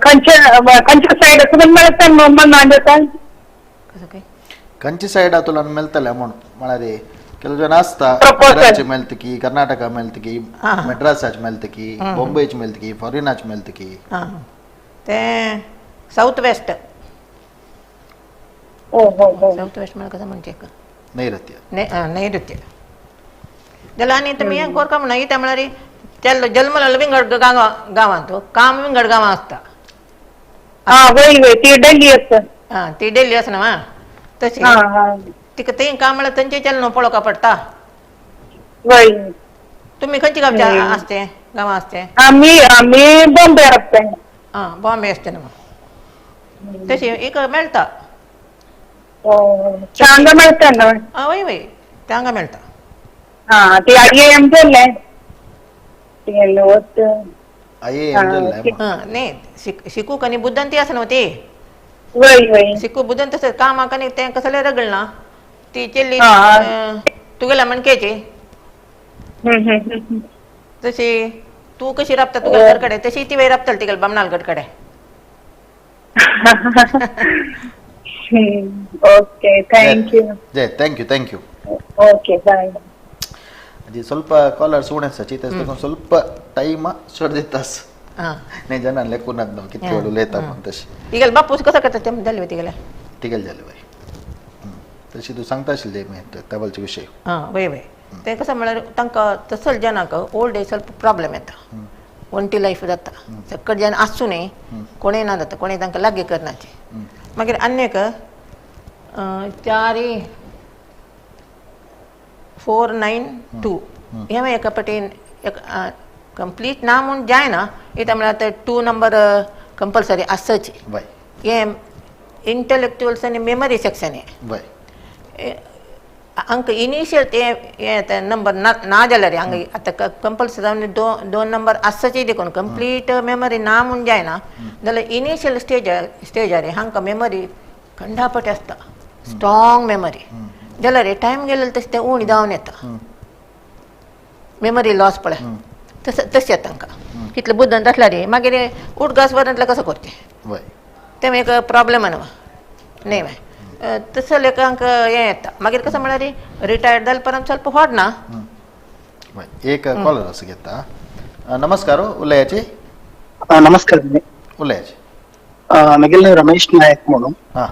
Speaker 4: खंयच्या सायड मेळटा मन जाता
Speaker 2: कसं काय
Speaker 1: खंयच्या सायडा तुला मेळटलें म्हूण म्हळ्यार ಕೆಲವು ಜನ ಆಸ್ತಾ ಮೆಲ್ತಕಿ ಕರ್ನಾಟಕ ಮೆಲ್ತಕಿ ಮೆಡ್ರಾಸ್ ಮೆಲ್ತಕಿ ಬೊಂಬೈ ಮೆಲ್ತಕಿ ಫಾರಿನ್ ಮೆಲ್ತಕಿ
Speaker 2: ते साऊथ वेस्ट साऊथ वेस्ट म्हळ्यार कसं म्हणचे
Speaker 1: नैऋत्य
Speaker 2: नैऋत्य जाल्यार आनी तुमी हें करता म्हणा इता म्हळ्यार तेल्लो जल्मलो विंगड गांवांत काम विंगड गांवां आसता
Speaker 4: ती डेली आसता
Speaker 2: ती डेली आसना तशी तिका तें काम म्हळ्यार तेंचे चलनो पळोवपा पडटा तुमी खंयचे गांवचे आसते गांवां आसते
Speaker 4: आमी बॉम्बे आसता
Speaker 2: बॉम्बे आसते न्हू तशी एक मेळटा
Speaker 4: चांगा मेळटा न्हू
Speaker 2: वय वय तांगा मेळटा
Speaker 4: ती IIM जाल्ले
Speaker 2: न्ही शिकूक आनी बुद्दन ती आसा न्हू ती शिकू बुद्दन तसं कामाक आनी तें कसलें रगळना ती चेल्ली तुगेल्या मणकेची तशी तू कशी राबता तुगेल्या घर कडेन तशी ती वय राबतली तिगेल्या बामणाल गड कडेन
Speaker 4: ಓಕೆ ಥ್ಯಾಂಕ್ ಯು
Speaker 1: ಜೈ ಥ್ಯಾಂಕ್ ಯು
Speaker 4: ಓಕೆ ಬಾಯ್
Speaker 1: ಅದು ಸ್ವಲ್ಪ ಕಾಲರ್ ಸೂಣೆ ಸಚಿತ ಸ್ವಲ್ಪ ಟೈಮ್ ಸೊಡ್ದಿತ್ತಾಸ್ ನೇ ಜನ ಲೆಕ್ಕುನದ್ ನಾವು ಕಿತ್ಕೊಳ್ಳು ಲೇತಾ ಅಂತशी
Speaker 2: तिगेल बापूस कसं करता ते जाले तिगेले
Speaker 1: तिगेल झाले बाई तशी तू सांगता आशिल्ले मी त्याबलचे विषय
Speaker 2: वय वय ते कसं म्हळ्यार तांकां तसले जनाक ओल्ड एज ಸ್ವಲ್ಪ प्रॉब्लेम येता ಒಂಟಿ ಲೈಫ್ जाता सकट जन आसूं न्ही कोणेय ना जाता कोणेय तांकां लागीं करनाचे मागीर आनीक 492 हे एका पटेन कंप्लीट ना म्हूण जायना इथं म्हळ्यार आतां 2 नंबर कंपल्सरी आसची
Speaker 1: वय
Speaker 2: हे इंटलेक्च्युअल्स आनी मेमरी सेक्शन
Speaker 1: वय
Speaker 2: हांकां इनिशियल ते नंबर ना जाल्यार हांगा आतां कंपल्सरी जावन 2 नंबर आसची देखून कंप्लीट मेमरी ना म्हूण जायना जाल्यार इनिशियल स्टेजार हांकां मेमरी खंडापट आसता स्ट्रॉंग मेमरी जाल्यार टायम गेलो तशें तें उणी जावन येता मेमरी लॉस पळय तशें येता तांकां कितलें बुद्दन आसल्यार मागीर उडगास वरांतलें कसो करचें
Speaker 1: वय
Speaker 2: तें एक प्रॉब्लेम न्हू न्ही तसं लेखांक हें येता मागीर कसं म्हळ्यार रिटायर्ड जाले परंत ಸ್ವಲ್ಪ ಹೊಡ್ನಾ
Speaker 1: वय एक कॉलर असं घेता नमस्कार उलयाची
Speaker 3: नमस्कार
Speaker 1: उलयाची
Speaker 3: मिगेल रमेश नायक म्हणून
Speaker 1: हां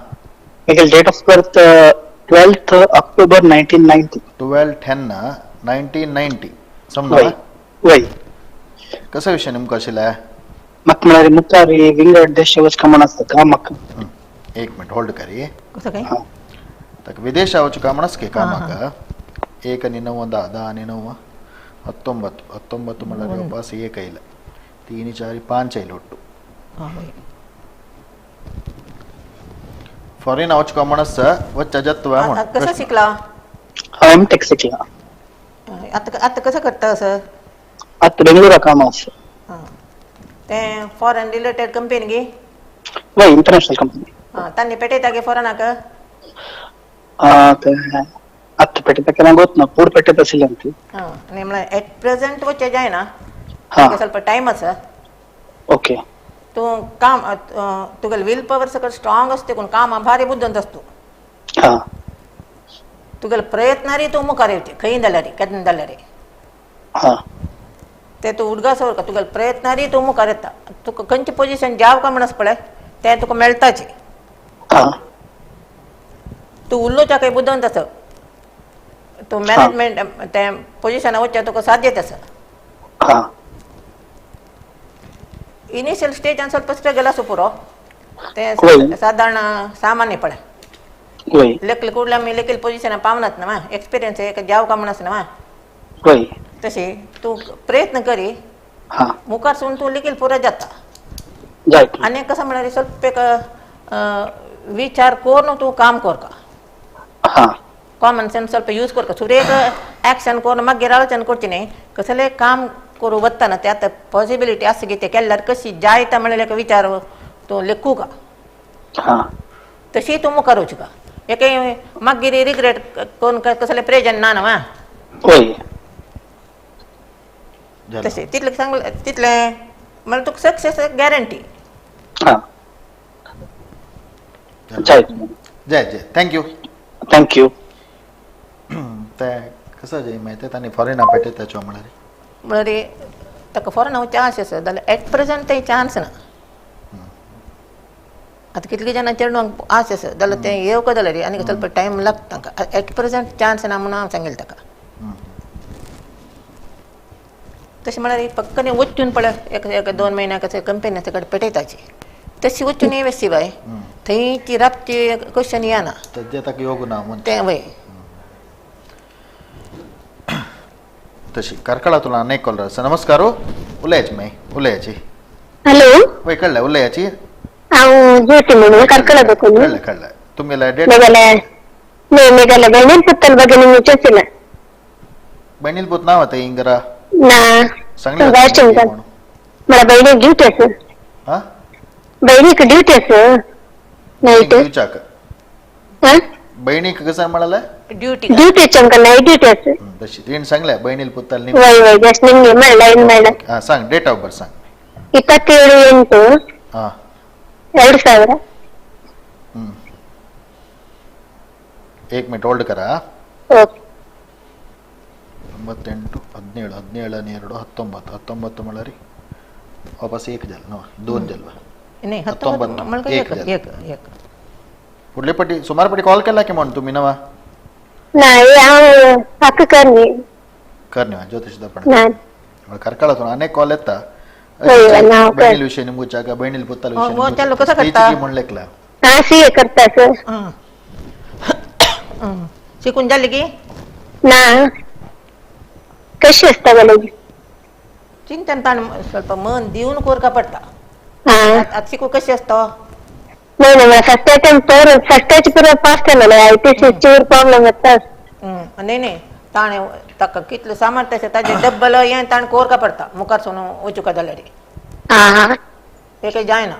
Speaker 3: मिगेल date of birth 12th October 1990
Speaker 1: 12/10/1990 समजा
Speaker 3: वय वय
Speaker 1: कसा विषय नेमको आशिल्ला
Speaker 3: मत म्हळ्यार मुखारी विंगड देश वचका आसता कामाक
Speaker 1: एक मिनिट होल्ड करी
Speaker 2: कसं काय
Speaker 1: ताका विदेश वचचें काम आसके कामाक 1 आणि 9 10 10 आणि 9 19 म्हळ्यार येवपास 1 येयला 3 4 5 येयला ಒಟ್ಟು फॉरेन वचचें काम आसता वच्चा जत्वा म्हण
Speaker 2: कसं शिकला
Speaker 3: हांव टेक शिकला
Speaker 2: आता कसं करता सर
Speaker 3: आता बेंगळुरा काम आसा
Speaker 2: तें फॉरेन रिलेटेड कंपनी गे
Speaker 3: वय इंटरनॅशनल कंपनी
Speaker 2: तांणी पेटयता गे फॉरेनाक
Speaker 3: आता पेटयता केन्ना गोत ना पूड पेटयत आशिल्ली ती
Speaker 2: आनी म्हळ्यार एट प्रेझेंट वचचें जायना
Speaker 3: हां
Speaker 2: ಸ್ವಲ್ಪ टायम आसा
Speaker 3: ओके
Speaker 2: तूं काम तुगेलें विल पॉवर सकल स्ट्रॉंग आसता देखून कामां भारी बुद्दंत आसता तूं
Speaker 3: हां
Speaker 2: तुगेले प्रयत्नारी तूं मुखार येवचें खंय जाल्यार केन्ना जाल्यार
Speaker 3: हां
Speaker 2: तें तूं उडगासवर का तुगेले प्रयत्नारी तूं मुखार येता तुका खंयचें पोजिशन जाव काय म्हण आसा पळय तें तुका मेळटाचें
Speaker 3: हां
Speaker 2: तूं उल्लूच्या खंय बुद्दंत आसा तूं मॅनेजमेंट तें पोजिशनार वचचें तुका साध्यत आसा
Speaker 3: हां
Speaker 2: इनिशियल स्टेजान ಸ್ವಲ್ಪ ಸ್ಟ್ರಗಲ್ ಆಸು ಪುರೋ
Speaker 3: वय
Speaker 2: साधारण सामान्य पडे
Speaker 3: वय
Speaker 2: लेकल कुडला मी लेकल पोझिशन पावनात ना एक्सपिरियन्स एक जाव का म्हणस ना
Speaker 3: वय
Speaker 2: तशी तू प्रयत्न करी
Speaker 3: हां
Speaker 2: मुखार सून तू लेकल पुरा जाता
Speaker 3: जायत
Speaker 2: आणि कसं म्हणाली ಸ್ವಲ್ಪ एक विचार करून तू काम कर का
Speaker 3: हां
Speaker 2: कॉमन सेन्स ಸ್ವಲ್ಪ यूज कर का सुरेख ॲक्शन करून मागीर आलोचना करची नाही कसले काम करू वतना त्यात पॉसिबिलिटी असं घेते केल्यार कशी जायता म्हणल्यार विचार तो लेखू का
Speaker 3: हां
Speaker 2: तशी तू मुखार वच का एक मागीर रिग्रेट करून कसले प्रेजन ना न्हू
Speaker 3: वय
Speaker 2: तशें तितलें सांगलें तितलें म्हळ्यार तुका सक्सेस गॅरंटी
Speaker 3: हां जायत
Speaker 1: जय जय थँक्यू
Speaker 3: थँक्यू
Speaker 1: ते कसं जे माहिती तांणी फॉरेना पेटयताच्यो म्हळ्यार
Speaker 2: म्हळ्यार ताका फॉरेन चान्स आसा जाल्यार एट प्रेझेंट थंय चान्स ना आतां कितले जाणां चेडवांक आस आसा जाल्यार तें येवका जाल्यार आनी ಸ್ವಲ್ಪ टायम लागता तांकां एट प्रेझेंट चान्स ना म्हणून हांव सांगलें ताका तशें म्हळ्यार पक्कने वचून पळय एक 2 म्हयन्याक कंपनी कडेन पेटयताची तशी वचून येवे शिवाय थंयची रातची क्वेश्चन येना
Speaker 1: तेजे ताका योग ना म्हण
Speaker 2: तें वय
Speaker 1: तशी कार्कळातून अनेक कॉलर आसा नमस्कार उलयाची माई उलयाची
Speaker 4: हॅलो
Speaker 1: वय कळ्ळें उलयाची
Speaker 4: हांव ज्योती म्हणून ಕಾರ್ಕಳ ಬೇಕು
Speaker 1: कळ्ळें कळ्ळें तुमगेलें डेट
Speaker 4: ಮೇಗಲ ಬೆಣ್ಣೆ ಪುತ್ತಲ್ ಬಗ್ಗೆ ನಿಮ್ಗೆ ಚರ್ಚಿಲ್ಲ
Speaker 1: बहिणील पूत नाव आता इंगरा
Speaker 4: ನಾ
Speaker 1: सांगले
Speaker 4: वाशिंगटन मला बहिणी ड्युटी असं
Speaker 1: हा
Speaker 4: बहिणीक ड्युटी असं नाईट
Speaker 1: दिवचाक बहिणीक कसं म्हणाला
Speaker 2: duty
Speaker 4: duty uncle night duty असं
Speaker 1: तशी तीन सांगल्या बहिणील पुत्ताल
Speaker 4: वय वय जस्ट ನಿಮ್ಗೆ ಮಾಡಲ್ಲ ಏನ್ ಮಾಡಲ್ಲ
Speaker 1: हा सांग डेट ऑफ बर्थ सांग
Speaker 4: 27/8
Speaker 1: हा
Speaker 4: 2000
Speaker 1: एक मिनिट होल्ड करा
Speaker 4: ಓಕೆ
Speaker 1: 98 17 17 आणि 2 19 19 म्हळ्यार वापस एक जाल न्हू 2 जाल
Speaker 2: नाही 19 म्हणलं एक
Speaker 1: फुडले पटी सुमार पटी कॉल केला की म्हण तुम्ही नवा
Speaker 4: नाही अक्क करणी
Speaker 1: करणे ज्योतिष दर्पण
Speaker 4: नाही
Speaker 1: कर्कळातून अनेक कॉल येता
Speaker 4: नाव कर
Speaker 1: बहिणील विषयी निमुचा का बहिणील पुत्ताल
Speaker 2: हो, त्याला कसं
Speaker 1: विषयी
Speaker 2: करता?
Speaker 1: म्हणलेकला
Speaker 4: हा सीए करता सर
Speaker 2: शिकून झाली की
Speaker 4: ना कशी असता बोलायची
Speaker 2: चिंतन ताण ಸ್ವಲ್ಪ मन देऊन कोरका पडता
Speaker 5: हा
Speaker 2: आता शिकू कशी असतो
Speaker 5: नाही नाही मला फर्स्ट टाइम पूर्ण पास केलेलं आहे आयपीसीची प्रॉब्लेम येतात
Speaker 2: नाही नाही ताणे तक कितलं सामर्थ्य ताजे डब्बल येन ताण कोरका पडता मुखार सोनो उचुका जाल्यारी
Speaker 5: हा हा
Speaker 2: ते काही जाय ना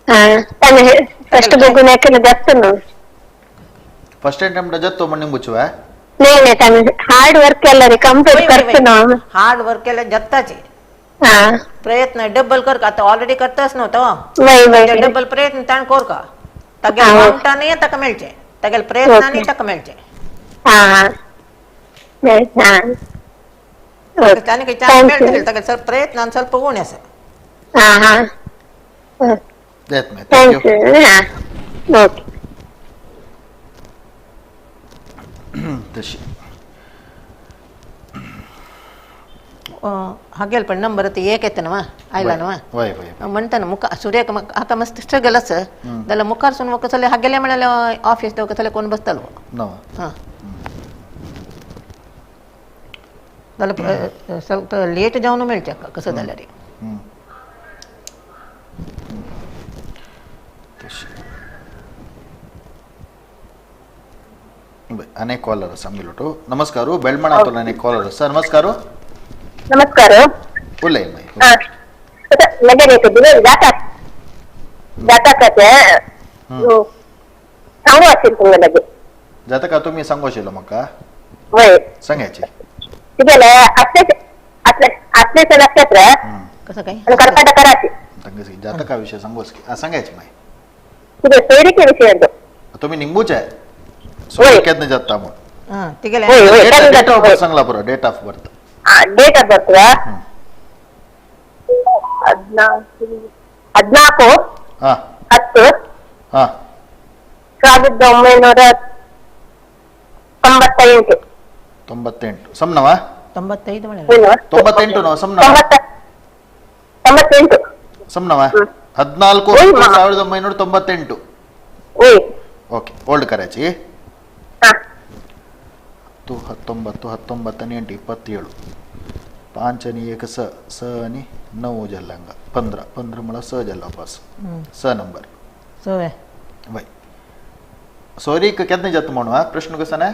Speaker 5: हा त्याने फर्स्ट बघून केलं जास्त ना
Speaker 1: ಫಸ್ಟ್ ಅಟೆಂಪ್ಟ್ ಜತ್ತು ಮಣ್ಣಿ ಮುಚ್ಚುವ
Speaker 5: नाही नाही त्याने हार्ड वर्क केलं रे कम्प्लीट करतो ना
Speaker 2: हार्ड वर्क केलं जत्ताचे
Speaker 5: हा
Speaker 2: प्रयत्न डबल कर का आता ऑलरेडी करताच नव्हतं
Speaker 5: वय वय
Speaker 2: डबल प्रयत्न ताण कोर का तगेल वामटाने तक मेळचे तगेल प्रयत्नाने तक मेळचे
Speaker 5: हा हा हा
Speaker 2: त्याने काही चान्स मेळते तगेल ಸ್ವಲ್ಪ ಪ್ರಯತ್ನ ಸ್ವಲ್ಪ ಗುಣ ಅಸ
Speaker 5: हा हा
Speaker 1: ದೇತ್ ಮೇ ಥ್ಯಾಂಕ್ ಯು
Speaker 5: थँक्यू हा ओके
Speaker 1: तशी
Speaker 2: हागेल पण नंबर ते एक येते ना आयला ना
Speaker 1: वय वय
Speaker 2: म्हणता ना मुखा सूर्याक आता मस्त स्ट्रगल अस त्याला मुखार सुन कसले हागेले म्हणाले ऑफिस देव कसले कोण बसतालो
Speaker 1: नव
Speaker 2: हां त्याला ಸ್ವಲ್ಪ ಲೇಟ್ जाऊन मिळते कसं झालं रे
Speaker 1: तशी अनेक कॉलर सांगितलो नमस्कार बेळमण आतो अनेक कॉलर सर नमस्कार
Speaker 5: नमस्कार
Speaker 1: बोला मग
Speaker 5: हा लगेच येते दिले जातात जातात का ते सांगू असेल तुम्हाला लगेच
Speaker 1: जाता का तुम्ही सांगोशिलो म्हाका
Speaker 5: वय
Speaker 1: सांगायची
Speaker 5: तिथे आपल्या लक्षात राहा
Speaker 2: कसं काय
Speaker 5: आणि कर्पाटा करायची
Speaker 1: सांगायची जाता का विषय सांगोस की सांगायची माहिती
Speaker 5: तिथे सोयरीचे विषय येतो
Speaker 1: तुम्ही निंबूच आहे सोयक्यात जाता मग
Speaker 2: हां ते गेले
Speaker 5: होय होय त्यांनी
Speaker 1: डेट
Speaker 5: जातो
Speaker 1: ऑफ बर्थ सांगला बरं date of birth
Speaker 5: date of birth ಹದಿನಾಲ್ಕು
Speaker 1: ಹಾ
Speaker 5: 10
Speaker 1: ಹಾ
Speaker 5: 1998
Speaker 1: 98 ಸಮನವ
Speaker 2: 95 ಮಳೆ
Speaker 5: ಏನು
Speaker 1: 98 ನವ ಸಮನವ
Speaker 5: 98
Speaker 1: ಸಮನವ 14
Speaker 5: ಓಯ್ ಮಾ.
Speaker 1: 1998
Speaker 5: ಓಯ್
Speaker 1: ಓಕೆ ಓಲ್ಡ್ करायची
Speaker 5: ಹಾ
Speaker 1: 19 19 आणि 27 5 आणि 1 स आणि 9 जल्लांगा 15 मला स जल्ला पास स नंबर
Speaker 2: सोय
Speaker 1: वय सॉरी केदने जात म्हणू हा प्रश्न कसा ना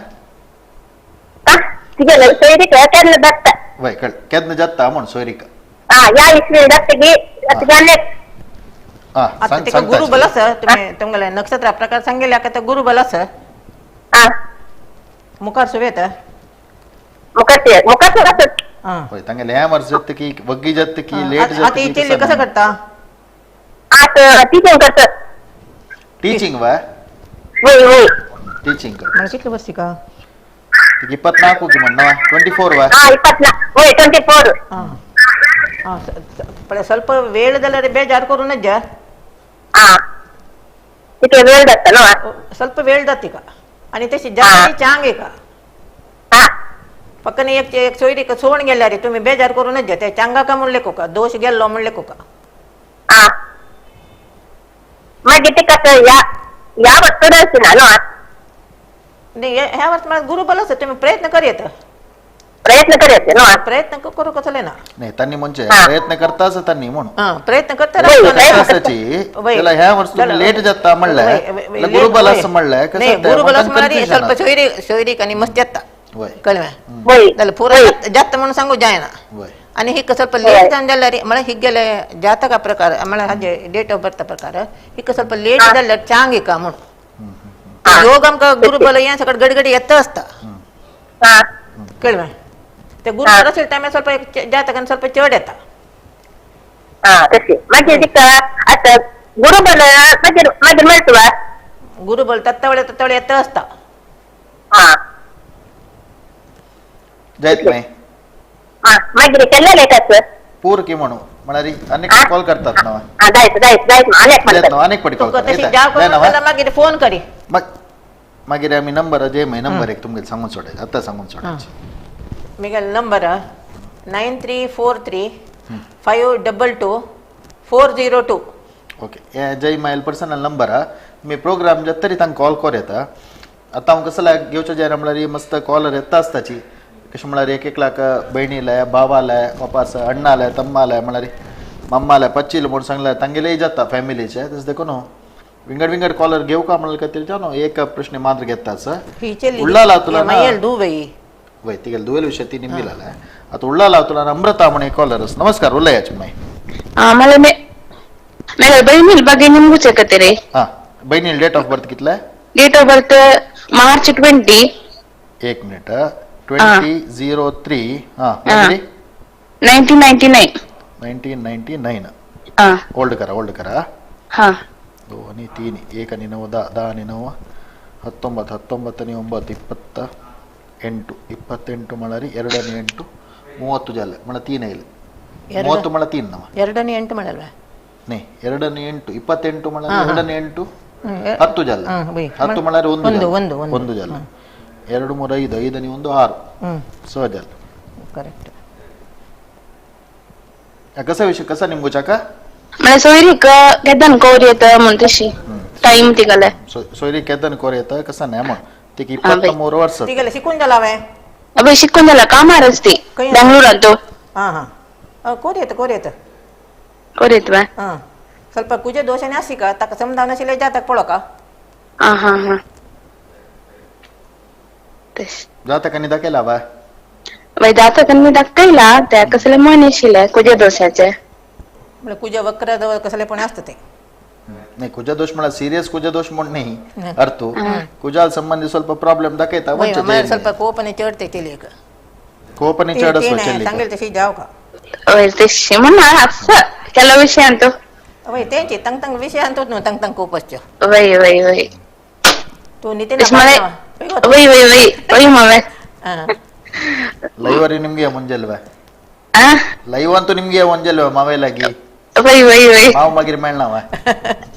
Speaker 5: तिथे सोयरी केलं दत्त
Speaker 1: वय कळ केदने जाता म्हण सोयरी का
Speaker 5: हा या इसवी दत्तगी जाणे
Speaker 1: हा
Speaker 2: आता
Speaker 1: सांग
Speaker 2: ते
Speaker 1: सांग
Speaker 2: गुरु बला सर तुम्ही तुम्हाला नक्षत्र प्रकार सांगेल का गुरु बला सर
Speaker 5: हा
Speaker 2: मुखार सुवेत
Speaker 5: मुखात
Speaker 2: हां
Speaker 1: होय तांगे लय वर्ष जात की वग्गी जात की लेट
Speaker 2: आता
Speaker 1: जात
Speaker 2: इथे कसं करता
Speaker 5: आज टीचिंग करतात
Speaker 1: टीचिंग वा
Speaker 5: होय होय
Speaker 1: टीचिंग कर
Speaker 2: मला किती वर्षी का
Speaker 1: ती 24 की म्हणना 24 वा
Speaker 5: हा 24 होय 24
Speaker 2: हां हां पण ಸ್ವಲ್ಪ ವೇಳದಲ್ಲೇ ಬೇಜಾರು करूनच जा
Speaker 5: हा तिथे वेळ जातं ना
Speaker 2: ಸ್ವಲ್ಪ वेळ जाते का आणि तशी जास्ती चांग आहे का
Speaker 5: हा
Speaker 2: पक्कने एक सोयरी का सोडून गेल्या रे तुम्ही बेजार करूनच जा त्या चांगा का म्हणले को का दोष गेलो म्हणले को का
Speaker 5: हा मग ते कसं या वस्तूला ना
Speaker 2: नाही ह्या वर्ष मला गुरु बलच तुम्ही प्रयत्न करूयात
Speaker 5: प्रयत्न करायचे ना
Speaker 2: प्रयत्न करू कसले ना
Speaker 1: नाही त्यांनी म्हणजे
Speaker 5: हा.
Speaker 1: प्रयत्न करताच त्यांनी म्हणून
Speaker 2: हां प्रयत्न करता
Speaker 5: होय,
Speaker 2: राहतो ना.
Speaker 5: प्रयत्न
Speaker 1: असाची
Speaker 2: वय.
Speaker 1: त्याला ह्या वर्ष
Speaker 2: त्याला-
Speaker 1: लेट जाता म्हणलाय
Speaker 2: वय, वय,
Speaker 1: त्याला
Speaker 2: वय,
Speaker 1: गुरुबल
Speaker 2: वय.
Speaker 1: असं म्हणलंय
Speaker 2: नाही गुरुबलच म्हणाली ಸ್ವಲ್ಪ
Speaker 1: कसं
Speaker 2: सोयरी आणि मस्त येता
Speaker 1: वय
Speaker 2: कळवा
Speaker 5: होय
Speaker 2: त्याला पुरा जास्त म्हणून सांगू जाय ना
Speaker 1: वय
Speaker 2: आणि हे ಸ್ವಲ್ಪ ಲೇಟ್ ಜಾಂದಲ್ಲ ರೀ ಮಳೆ ಹಿಗ್ಗೆಲೆ ಜಾತಕ ಪ್ರಕಾರ ಮಳೆ ಹಾಗೆ ಡೇಟ್ ಆಫ್ ಬರ್ತ್ ಪ್ರಕಾರ ಹಿಕ್ಕ ಸ್ವಲ್ಪ ಲೇಟ್ ದಲ್ಲ ಚಾಂಗಿ का म्हणून योगम का गुरुबल या सगळं गडगडी येत असता
Speaker 5: हा
Speaker 2: कळवा ते गुरुबल असेल त्यामुळे ಸ್ವಲ್ಪ जातकान ಸ್ವಲ್ಪ चढ येता
Speaker 5: हा तशी म्हणजे तिथं आता गुरुबल म्हणजे मिळतो
Speaker 2: गुरुबल तत्तवळे येत असता
Speaker 5: हा
Speaker 1: जायत नाही
Speaker 5: हा म्हणजे केलेलं आहे कसं
Speaker 1: पूर की म्हणू म्हणारी अनेक
Speaker 5: हा?
Speaker 1: कॉल करतात ना
Speaker 5: हा जायचं अनेक
Speaker 1: जायत
Speaker 5: म्हणतात
Speaker 1: ना अनेक पडी
Speaker 2: तो
Speaker 1: कॉल
Speaker 2: तशी जा करून त्याला मागे फोन करी
Speaker 1: मग मागीर आम्ही नंबर जे माय नंबर एक तुमगे सांगून सोडायचं आता सांगून सोडायचं
Speaker 2: मिगल नंबर 9343522402
Speaker 1: ओके हे जय मायल पर्सनल नंबर हा मी प्रोग्राम जर तरी तांकां कॉल कर येता आतां हांव कसं लायक घेवचें जे म्हळ्यार मस्त कॉलर येता आसताची कशें म्हळ्यार एक एकल्याक भयणीले भावाले वापास अण्णाले तम्माले म्हळ्यार मम्माले पच्चीले म्हूण सांगल्यार तांगेलेय जाता फॅमिलीचे तशें देखून न्हू विंगड विंगड कॉलर घेऊ का म्हळ्यार खातीर न्हू एक प्रश्न मात्र घेताच उडला लावतला ना वय तिगेल दुवेल विषय ती निंबिलाले आता उडला लावतला अमृता म्हणे कॉलरस नमस्कार उलया चिन्मय
Speaker 5: मला मेरे बहिणील ಬಗ್ಗೆ ನಿಮಗೂ ಚೆಕತ್ತೀರಿ
Speaker 1: हां बहिणील डेट ऑफ बर्थ कितले
Speaker 5: डेट ऑफ बर्थ मार्च 20
Speaker 1: एक मिनिट 2003 हां
Speaker 5: 1999
Speaker 1: 1999
Speaker 5: हां
Speaker 1: ओल्ड करा
Speaker 5: हां
Speaker 1: 2 आणि 3 1 आणि 9 10 आणि 9 19 19 आणि 9 28 28 म्हळ्यार 2 आणि 8 30 जाले म्हळ्यार 3 येयले 30 म्हळ्यार 3 नवा
Speaker 2: 2 आणि 8 म्हणाಲ್ವಾ
Speaker 1: ನೇ 2 आणि 8 28 म्हळ्यार 2 आणि 8 10 ಜಾಲ 10 म्हळ्यार 1 ಜಾಲ 2 3 5 5 आणि 1 6 6 ಜಾಲ
Speaker 2: करेक्ट
Speaker 1: कसा विषय कसा निमगोचाका
Speaker 5: मला सोयरीक केदन कोरी येत म्हणतशी टाइम तिगले
Speaker 1: सोयरी केदन कोरी येत कसा नाही मग ते 23 ವರ್ಷ
Speaker 2: तिगले शिकून झालावे
Speaker 5: अबे शिकून झाला कामारच ती ಬೆಂಗಳೂರದ್ದು
Speaker 2: हां हां कोरी येत
Speaker 5: कोरी येत
Speaker 2: हां ಸ್ವಲ್ಪ ಕುಜೆ ದೋಷನೇ ಆಸಿಕ ತಕ್ಕ ಸಮಧಾನ ಶಿಲೆ ಜಾತಕ ಪಳಕ
Speaker 5: हां हां हां तेच
Speaker 1: जातक आणि दाखला बा
Speaker 5: वय जातक मी दाखतायला त्या कसले म्हणशील कुजे दोषाचे
Speaker 2: म्हणजे कुजे वक्र कसले पण असतं ते
Speaker 1: नाही कुजा दोष मला सिरियस कुजा दोष म्हणून नाही अर्थ कुजाल संबंधी ಸ್ವಲ್ಪ ಪ್ರಾಬ್ಲಮ್ दाखयता
Speaker 2: ಸ್ವಲ್ಪ ಕೋಪನೆ ಚಡ್ते तिलेक
Speaker 1: ಕೋಪನೆ ಚಡसो चली
Speaker 2: सांगेल तशी जाव का
Speaker 5: वय तेशी म्हणा असं ಕೆಲವು ವಿಷಯ ಅಂತೂ
Speaker 2: वय त्यांची तंग विषय आणतो नु तंग कोपसच
Speaker 5: वय वय वय
Speaker 2: तू नितीन
Speaker 5: वय वय वय वय मावे
Speaker 1: ಲೈವ್ ಅರಿ ನಿಮಗೆ ಮುಂಜಲ್ವಾ
Speaker 5: ಆ
Speaker 1: ಲೈವ್ ಅಂತೂ ನಿಮಗೆ ಮುಂಜಲ್ವಾ ಮಾವೇಲಾಗಿ
Speaker 5: वय वय वय
Speaker 1: माव मागीर मेळनावा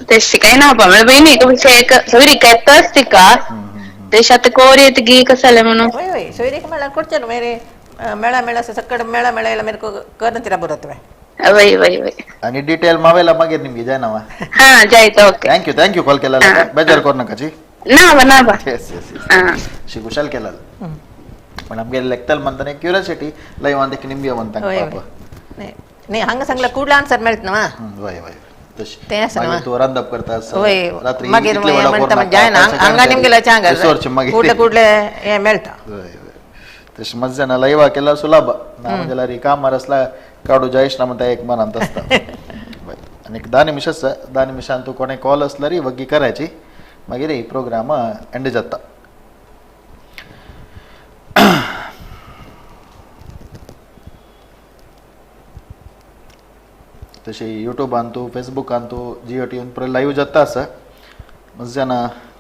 Speaker 5: तेशी काही ना पण बहिणी विषय सगळी काय असते का देशात कोरी येत गी कसले म्हणून
Speaker 2: वय वय सोयरीक मला कोडचन मेरे मेळा सकड मेळा याला मेरे को करंतीरा बरतवे
Speaker 5: वय वय वय
Speaker 1: आणि डिटेल मावेला मागीर निಮಗೆ जायनावा
Speaker 5: हा जायचं ओके
Speaker 1: थँक्यू कॉल केला बेजार करू नका जी
Speaker 5: ना बा
Speaker 1: येस शी कुशल केला पण ನಮಗೆ ಲೆಕ್ತಲ್ ಮಂತನೆ ಕ್ಯೂರಿಯಾಸಿಟಿ ಲೈವ್ ಅಂತಕ್ಕೆ ನಿಮಗೆ ಅಂತ ಪಾಪ
Speaker 2: नाही हंग सांगला कुडला आन्सर मेळतनवा
Speaker 1: वय वय तशी
Speaker 2: ते असं ना
Speaker 1: तो रंदप करता
Speaker 2: वय
Speaker 1: रात्री
Speaker 2: मागीर म्हणता जाय ना हंगा निमगेला चांगल कुडले हे मेळता
Speaker 1: वय तशी मजा ना लाईव्ह केला सुलभ ना म्हणजे री काम रसला काढू जयेश ना म्हणता एक मन ಅಂತ असता आणि 10 निमिष ಅಂತೂ कोणे कॉल असला री वग्गी करायची मागीर ಈ प्रोग्राम ಎಂಡ್ जाता तसे यूट्यूब आणतो फेसबुक आणतो जिओ टीव्ही पर लाईव्ह जाता असा मजान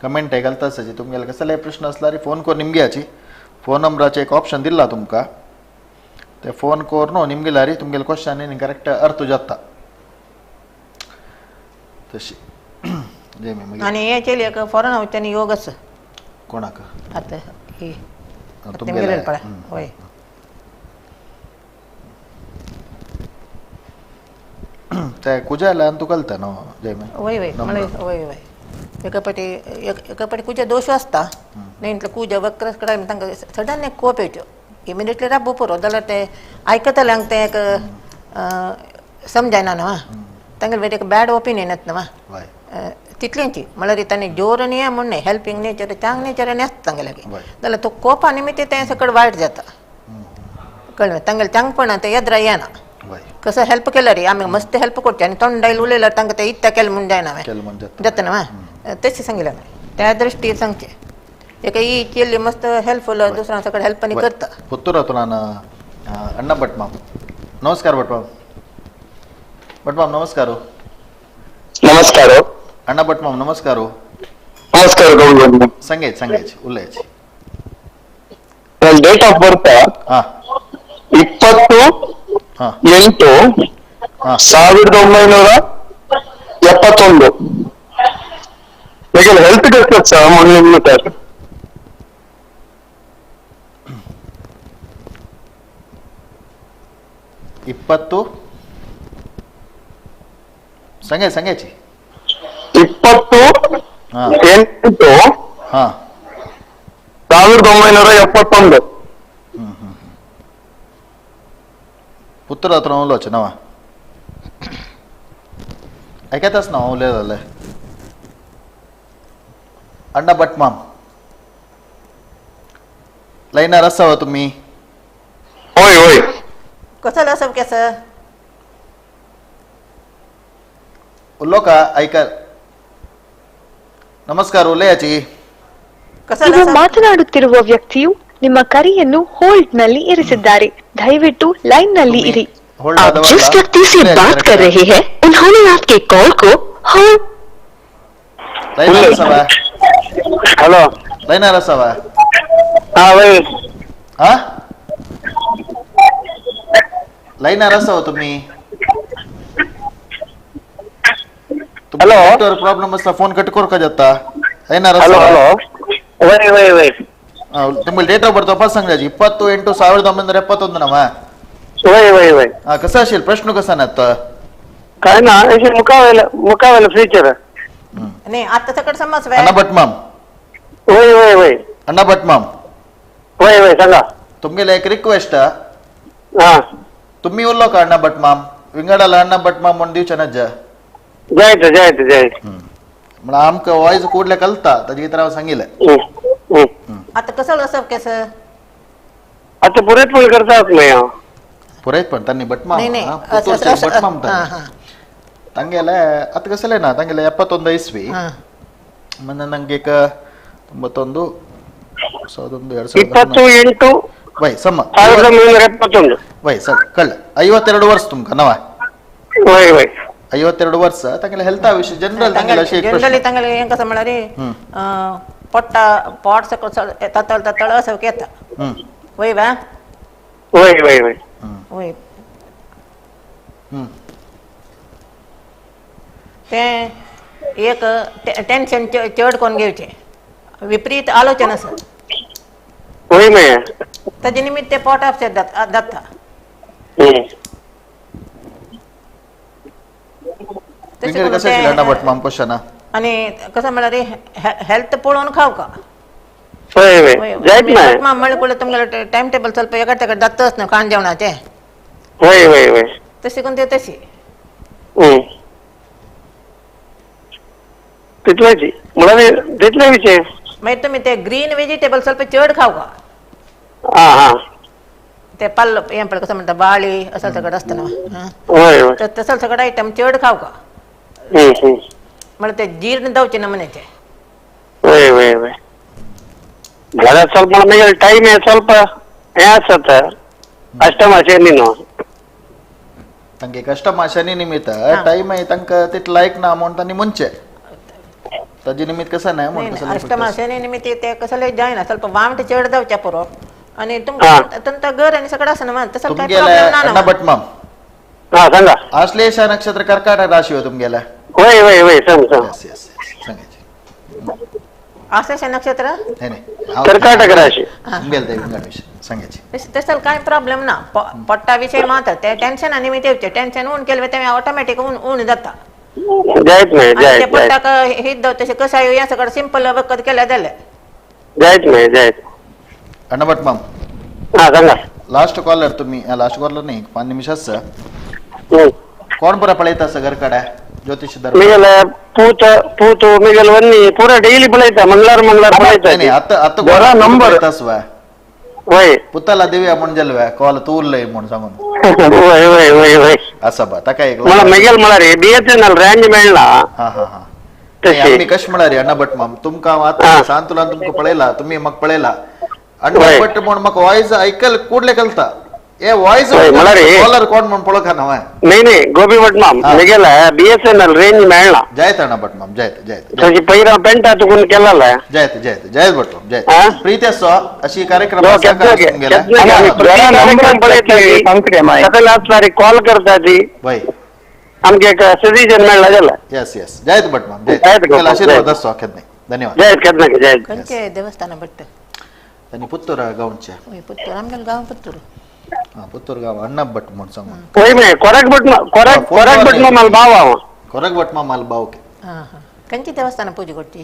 Speaker 1: कमेंट घालता आसाची तुमगेले कसले प्रश्न असला रे फोन करून निमगे फोन नंबराचे एक ऑप्शन दिला तुमका ते फोन करून न्हू निमगेला रे तुमगेले क्वेश्चन आनी करेक्ट अर्थ जाता तशी जे मी
Speaker 2: आणि हे केली एक फॉरेन वचनी योगस
Speaker 1: कोणाक
Speaker 2: आता हे
Speaker 1: तुमगेले
Speaker 2: पडा होय
Speaker 1: ते कुजाला तू कळता न्हू जय मी
Speaker 2: वय वय मला वय वय एकापटी कुजा दोष असता नाही कुजा वक्र कडे तांकां सडन एक कोप येतो इमिडिएटली राबू पुरो जाल्यार ते आयकतल्यांक ते एक समजायना न्हू तांगेले वेट एक बॅड ओपिनियन येता न्हू तितलींची म्हळ्यार तांणी जोर न्ही म्हण न्ही हेल्पिंग नेचर चांग नेचर आनी आसता तांगेले जाल्यार तो कोपा निमित्त तें सकट वायट जाता कळ्ळें तांगेले चांगपणां ते येद्रा येना कसं हेल्प केलं रे आम्ही मस्त हेल्प करते आणि तोंडाईल उलयल्यार तांकां ते इत्ता केलें म्हूण जायना जाता न्हू तशें सांगलें त्या दृश्टीन सांगचें एक ही केल्ली मस्त हेल्पफुल दुसऱ्यां सकट हेल्प आनी करता
Speaker 1: ಪುತ್ತೂರು ಹತ್ರ ನಾನು ಅಣ್ಣ ಭಟ್ಮಾಮ್ ನಮಸ್ಕಾರ ಭಟ್ಮಾಮ್ ನಮಸ್ಕಾರ
Speaker 3: ನಮಸ್ಕಾರ
Speaker 1: ಅಣ್ಣ ಭಟ್ಮಾಮ್ ನಮಸ್ಕಾರ
Speaker 3: ನಮಸ್ಕಾರ ಗೌರವ
Speaker 1: ಸಂಗೇಜ್ ಉಲ್ಲೇಜ್
Speaker 3: ಡೇಟ್ ಆಫ್ ಬರ್ತ್
Speaker 1: ಹಾ
Speaker 3: 20/8/1971 మీకు హెల్త్ టెస్ట్ మొన్న
Speaker 1: 20 ಸಂಗೇಜಿ
Speaker 3: 20/8/1971
Speaker 1: पुत्र हत्र उलोच नवा ऐकताच ना उलयले अण्णा भटमाम लाईनार असावा तुम्ही
Speaker 3: होय होय
Speaker 2: कसं असं कसं
Speaker 1: उल्लो का ऐका नमस्कार उलयाची
Speaker 2: कसं
Speaker 6: ನೀವು
Speaker 2: असं
Speaker 6: ಮಾತನಾಡುತ್ತಿರುವ ವ್ಯಕ್ತಿಯು ನಿಮ್ಮ ಕರೆಯನ್ನು ಹೋಲ್ಡ್ ನಲ್ಲಿ ಇರಿಸಿದ್ದಾರೆ ದಯವಿಟ್ಟು ಲೈನ್ ನಲ್ಲಿ ಇರಿ
Speaker 1: होल्ड
Speaker 6: आप जिस व्यक्ति से बात कर रहे हैं उन्होंने आपके कॉल को होल्ड
Speaker 1: लाईनार असावा
Speaker 3: ಹಲೋ
Speaker 1: लाईनार असावा
Speaker 3: ಹಾ ವೈ
Speaker 1: हा लाईनार असावा तुम्ही
Speaker 3: हॅलो.
Speaker 1: नेटवर्क प्रॉब्लेम असला फोन कट करू का जाता लाईनार
Speaker 3: ಹಲೋ
Speaker 1: असावा
Speaker 3: ಹಲೋ ವೈ ವೈ ವೈ
Speaker 1: तुम्ही डेट ऑफ बर्थ तपास सांगायची 20/8/1971 नावा
Speaker 3: वय वय वय
Speaker 1: हा कसा असेल प्रश्न कसा ना आता
Speaker 3: काय ना असे मुकावेला फ्युचर
Speaker 2: नाही आता सगळं समज
Speaker 1: अण्णा भटमाम
Speaker 3: वय वय वय
Speaker 1: अण्णा भटमाम
Speaker 3: वय वय सांगा
Speaker 1: तुमगेला एक रिक्वेस्ट
Speaker 3: हा
Speaker 1: तुम्ही उरलो का अण्णा भटमाम विंगडाला अण्णा भटमाम म्हणून दिवच्या नज्ज
Speaker 3: जायचं जायचं जायचं
Speaker 1: म्हणून आमक वॉइस कोडले कलता ताजी तर सांगितलं
Speaker 2: आता कसं असं कसं
Speaker 3: आता पुरेत पण करतात नाही हा.
Speaker 1: पुरेत पण त्यांनी भटमाम
Speaker 2: नाही, नाही.
Speaker 1: हा,
Speaker 2: असं-
Speaker 1: पुತ್ತೂರ್चे
Speaker 2: असं-
Speaker 1: भटमाम
Speaker 2: हा, हा.
Speaker 1: ತಂಗೆಲ್ಲ ಅದು ಕಸಲೇನಾ ತಂಗೆಲ್ಲ 71 ಇಸ್ವಿ
Speaker 2: ಹಾ.
Speaker 1: ಮೊನ್ನೆ ನಂಗೆ 91
Speaker 3: 28
Speaker 1: ವೈ ಸಮ
Speaker 3: 1971
Speaker 1: ವೈ ಸರ್ ಕಳ್ಳ 52 ವರ್ಷ ತುಮಕ ನವ
Speaker 3: वय वय
Speaker 1: 52 ವರ್ಷ ತಂಗೆಲ್ಲ ಹೆಲ್ತ್ ವಿಷಯ ಜನರಲ್ ತಂಗೆಲ್ಲ
Speaker 2: जनरली तांगले हें कसं म्हणा रे पोट्टा पोट सकल ततळ असं केता वय बा
Speaker 3: वय वय वय
Speaker 2: वय ते एक टेन्शन चड कोण घेवचे विपरीत आलोचना सर
Speaker 3: वय मय
Speaker 2: ताजे निमित्त ते पोट अपसेट जाता
Speaker 1: तिंगे कसं केलं अण्णा भटमाम क्वेश्चन
Speaker 2: आणि कसं म्हणा रे हेल्थ पळोवन खाव का
Speaker 3: वय वय जायत नाही
Speaker 2: म्हणलं तुमला टाइम टेबल ಸ್ವಲ್ಪ एका जातच ना खाण जेवणाचे
Speaker 3: वय वय वय
Speaker 2: तशी कोणते तशी
Speaker 3: तिथल्याची मला तिथला विषय
Speaker 2: माहिती तुम्ही ते ग्रीन व्हेजिटेबल ಸ್ವಲ್ಪ चड खाव का
Speaker 3: हा हा
Speaker 2: ते पल्ल ಏನ್ ಪಡ कसं म्हणता बाळी असं सगळं असतं ना
Speaker 3: वय वय
Speaker 2: तर तसं सगळं आयटम चड खाव का मला ते जीर्ण जावचे ना म्हणायचे
Speaker 3: वय वय वय घरात ಸ್ವಲ್ಪ ನಮಗೆ ಟೈಮ್ ಸ್ವಲ್ಪ ಯಾಸತ್ತ ಅಷ್ಟಮಾಶೆ ನೀನು
Speaker 1: ತಂಗೆ ಕಷ್ಟ ಮಾಶನಿ ನಿಮಿತ್ತ ಟೈಮ್ आहे तंक तिथला एक ना अमाउंट आणि ಮುಂಚೆ ताजी निमित्त कसं नाही म्हणून
Speaker 2: अष्टमाशनी निमित्त ते कसं लय जाय ना ಸ್ವಲ್ಪ वामट चड जावच्या पुरो आणि तुमचं घर आणि सगळं असं ना मग तसं काही प्रॉब्लेम
Speaker 1: अण्णा
Speaker 2: ना
Speaker 1: भटमाम
Speaker 3: हा सांगा
Speaker 1: आश्लेषा नक्षत्र कर्काटक राशी हो तुमगेला
Speaker 3: वय वय वय सांग सांग
Speaker 1: यस यस सांगायचे
Speaker 2: आश्लेष नक्षत्र
Speaker 1: नाही नाही
Speaker 3: कर्काटक राशी
Speaker 1: तुमगेला ते विंगड विषय सांगायचे
Speaker 2: तसं काय प्रॉब्लेम ना पट्टा विषय मात्र ते टेन्शन आणि मी तेवचे टेन्शन ऊन केलं ते ऑटोमॅटिक ऊन जाता
Speaker 3: जायत नाही
Speaker 2: आणि ते
Speaker 3: जायत
Speaker 2: पट्टा हे तसे कसं आहे या सगळं सिंपल बघत केलं झालं
Speaker 3: जायत नाही जायत
Speaker 1: अण्णा भटमाम
Speaker 3: हा सांगा
Speaker 1: लास्ट कॉलर तुम्ही लास्ट कॉलर नाही 5 निमिषाच कोण बरं पळयता असं घरकडे ज्योतिष दर
Speaker 3: ಮಿಗಲ ಪೂತು ಮಿಗಲ್ ವನ್ನಿ ಪೂರ ಡೈಲಿ ಬೆಳೈತ ಮಂಗಳಾರ ಬೆಳೈತ
Speaker 1: नाही आता आता
Speaker 3: जरा
Speaker 1: कोण
Speaker 3: number.
Speaker 1: तसवा
Speaker 3: वय
Speaker 1: पुताला देऊया म्हणून जलव्या कॉल तूरलंय म्हणून सांगून
Speaker 3: वय वय वय वय
Speaker 1: असं बा आता काय
Speaker 3: मला मिगेल मला रे BSNL रेंज मिळला
Speaker 1: हा हा हा
Speaker 3: तशी.
Speaker 1: आम्ही कश म्हणा रे अण्णा भटमाम तुमका आता
Speaker 3: हा.
Speaker 1: सांतुला तुमका पळेला तुम्ही मग पळेला अण्णा
Speaker 3: होय.
Speaker 1: भट म्हणून मग वॉइस ऐकल कुठले कलता ए वॉइस
Speaker 3: होय, मला रे.
Speaker 1: कॉलर कोण म्हणून पळखा नवा
Speaker 3: नाही नाही गोबी भटमाम
Speaker 1: हा.
Speaker 3: मिगेल BSNL रेंज मिळला
Speaker 1: जयत अण्णा भटमाम जयत जयत
Speaker 3: तशी पहिला पेंट तुकून केला
Speaker 1: जयत जयत जयत भटमाम जयत
Speaker 3: हा?
Speaker 1: प्रीती असो अशी कार्यक्रम
Speaker 3: कॉल करता ती
Speaker 1: वय
Speaker 3: आमगे एक सजेशन मिळला गेला
Speaker 1: यस यस जयत भटमाम
Speaker 3: जयत
Speaker 1: जयत
Speaker 3: भटमाम,
Speaker 1: आशीर्वाद
Speaker 3: जयत.
Speaker 1: असो अखेर नाही धन्यवाद
Speaker 3: जयत केतना जयत
Speaker 2: कंचे देवस्थान बट्ट
Speaker 1: आणि पुत्तूर गावच्या
Speaker 2: होय पुत्तूर आमगेल गाव पुत्तूर
Speaker 1: हा पुत्तूर गाव अण्णा भट म्हणून सांगून
Speaker 3: होय मी कोरक भटमा मला भाव आव
Speaker 1: ಕೊರಗ ಭಟ್ಮ ಮಾಲ್ ಬಾವುಕೆ
Speaker 2: ಹಾ ಹಾ ಕಂಚಿ ದೇವಸ್ಥಾನ ಪೂಜೆ ಕೊಟ್ಟಿ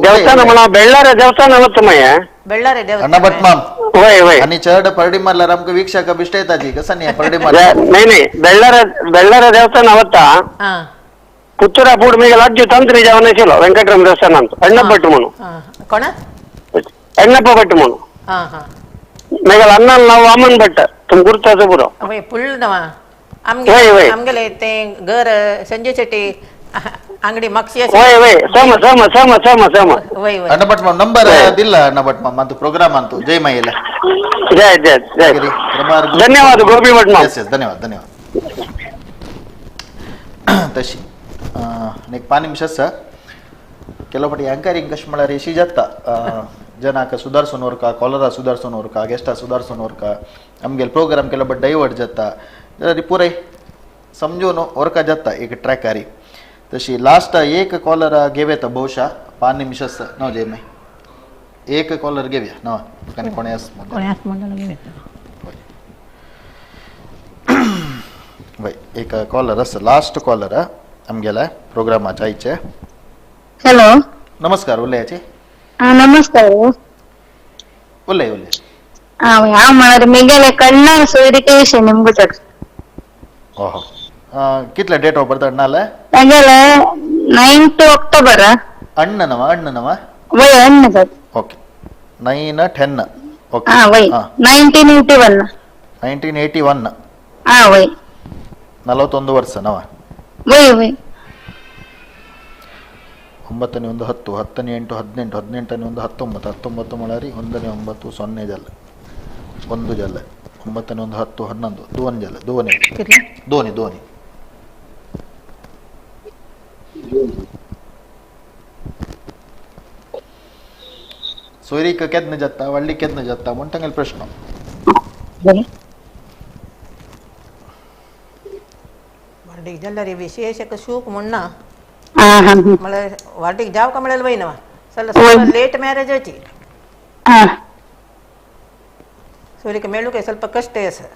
Speaker 3: ದೇವಸ್ಥಾನ मला ಬೆಳ್ಳಾರೆ ದೇವಸ್ಥಾನ ಅವತ್ತಮಯ್ಯ
Speaker 2: ಬೆಳ್ಳಾರಿ
Speaker 1: ಅಣ್ಣ ಭಟ್ಮಾಮ್
Speaker 3: वय वय
Speaker 1: आणि चढ परडी मारल्यार आमकां वीक्षक बिश्ट येताची कसं नाही परडी मार
Speaker 3: नाही नाही बेल्लारा देवस्थान आवत्ता
Speaker 2: हा
Speaker 3: पुत्तुरा फूड मी अज्जू ತಂತ್ರಿ जेवण केलो ವೆಂಕಟರಾಮ ದೇವಸ್ಥಾನ ಅಂತ ಅಣ್ಣಪ್ಪಟ್ಟು ಮನು
Speaker 2: हा कोण
Speaker 3: ಅಣ್ಣಪ್ಪ ಭಟ್ ಮನು
Speaker 2: हा हा
Speaker 3: मेघल अन्न ನಾವು वामन भट्ट तुम गुर्ताचं पुरो
Speaker 2: वय फुल नवा
Speaker 3: वय, वय.
Speaker 2: आमगेले ते घर संजय शेट्टी अंगडी मक्षी
Speaker 3: वय वय सम सम सम सम सम
Speaker 2: वय वय
Speaker 1: अण्णभट माम ನಂಬರ್ ದಿಲ್ಲ ಅಣ್ಣಭಟ್ ಮಾಮ್ ಮತ್ತು ಪ್ರೋಗ್ರಾಮ್ ಅಂತು ಜೈ ಮೈಯಲ್ಲ
Speaker 3: जय जय जय धन्यवाद गोपी भट माम
Speaker 1: ಎಸ್ ಎಸ್ ಧನ್ಯವಾದ ಧನ್ಯವಾದ तशी एक 5 निमिष ಕೆಲವಪಟಿ ಆಂಕರಿಂಗ್ ಕಷ್ಟ ಮಾಡಾರಿ ಶಿಜತ್ತ ಜನಕ ಸುಧಾರಿಸೋನವ್ರಕ ಕಾಲರ ಸುಧಾರಿಸೋನವ್ರಕ ಗೆಸ್ಟ ಸುಧಾರಿಸೋನವ್ರಕ ನಮ್ಗೆ ಪ್ರೋಗ್ರಾಮ್ ಕೆಲವೊಬ್ಬ ಡೈವರ್ಟ್ जत्ता जरा पुरे समजून ओरका जाता एक ट्रॅक आरी तशी लास्ट एक कॉलर घेवे तर बहुशा 5 निमिषच नव जे मी एक कॉलर घेऊया नव कारण कोण्यास भाई एक कॉलर अस लास्ट कॉलर आमगेला प्रोग्रामाच्या आईचे
Speaker 4: हॅलो
Speaker 1: नमस्कार उलयाचे
Speaker 4: नमस्कार
Speaker 1: उलय उलय
Speaker 4: हा मला मेघालय कन्नड सोयरिके विषय निम्गुच
Speaker 1: ओहो कितला date of birth अण्णाला
Speaker 4: Meghalaya 9 October
Speaker 1: अण्णनवा
Speaker 4: वय अन्न
Speaker 1: ओके 9-10 ओके
Speaker 4: हा वय 1981
Speaker 1: 1981
Speaker 4: हा वय
Speaker 1: 41 ವರ್ಷ ನವ
Speaker 4: वय वय
Speaker 1: 9 1 10 10 8 18 18 1 19 19 ಮಳರಿ 1 9 0 ಜಲ 1 ಜಲ 9 1 10 11 2 ಜಲ 2 दोन्ही सोयरी केदन जाता वल्ली केदन जाता म्हणटंगेल प्रश्न
Speaker 2: वाटीक जाल्यार विशेष एक शूक म्हणना मला वाटीक जाव का म्हळ्यार वय नवा ಸ್ವಲ್ಪ ಲೇಟ್ ಮ್ಯಾರೇಜ್ ಆಚಿ सोयरीक मेळू काय ಸ್ವಲ್ಪ कष्ट आहे असं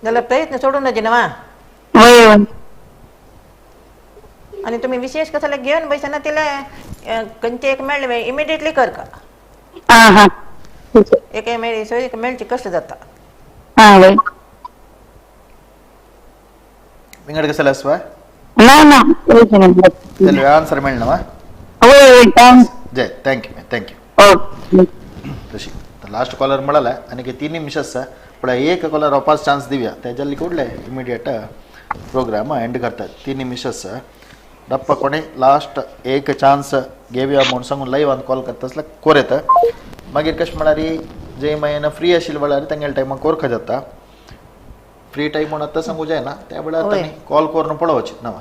Speaker 2: जाल्यार प्रयत्न सोडून नजे नवा आणि तुम्ही विशेष कशाला घेऊन बैसा ना तिला कंचे एक मेळले इमिडिएटली कर का एक मेळी सोयरीक मेळची कष्ट जाता
Speaker 1: विंगड कसला असवा
Speaker 4: ना ना
Speaker 1: चल आन्सर मिळणार जय थँक्यू तशी लास्ट कॉलर मिळाला आणि की 3 निमिषच पण एक कॉलर वापस चान्स देऊया त्याच्याली कुठले इमिडिएट प्रोग्राम एंड करतात 3 निमिषच दप्प कोणी लास्ट एक चान्स घेऊया म्हणून सांगून लाईव्ह ऑन कॉल करता असला कोरेत मागीर कश म्हणारी जे महिना फ्री आशिल वळारी तांगेल टायमाक कोरखा जाता फ्री टाइम म्हणून आता सांगू जाय ना त्या वेळा कॉल करून पळवची नवा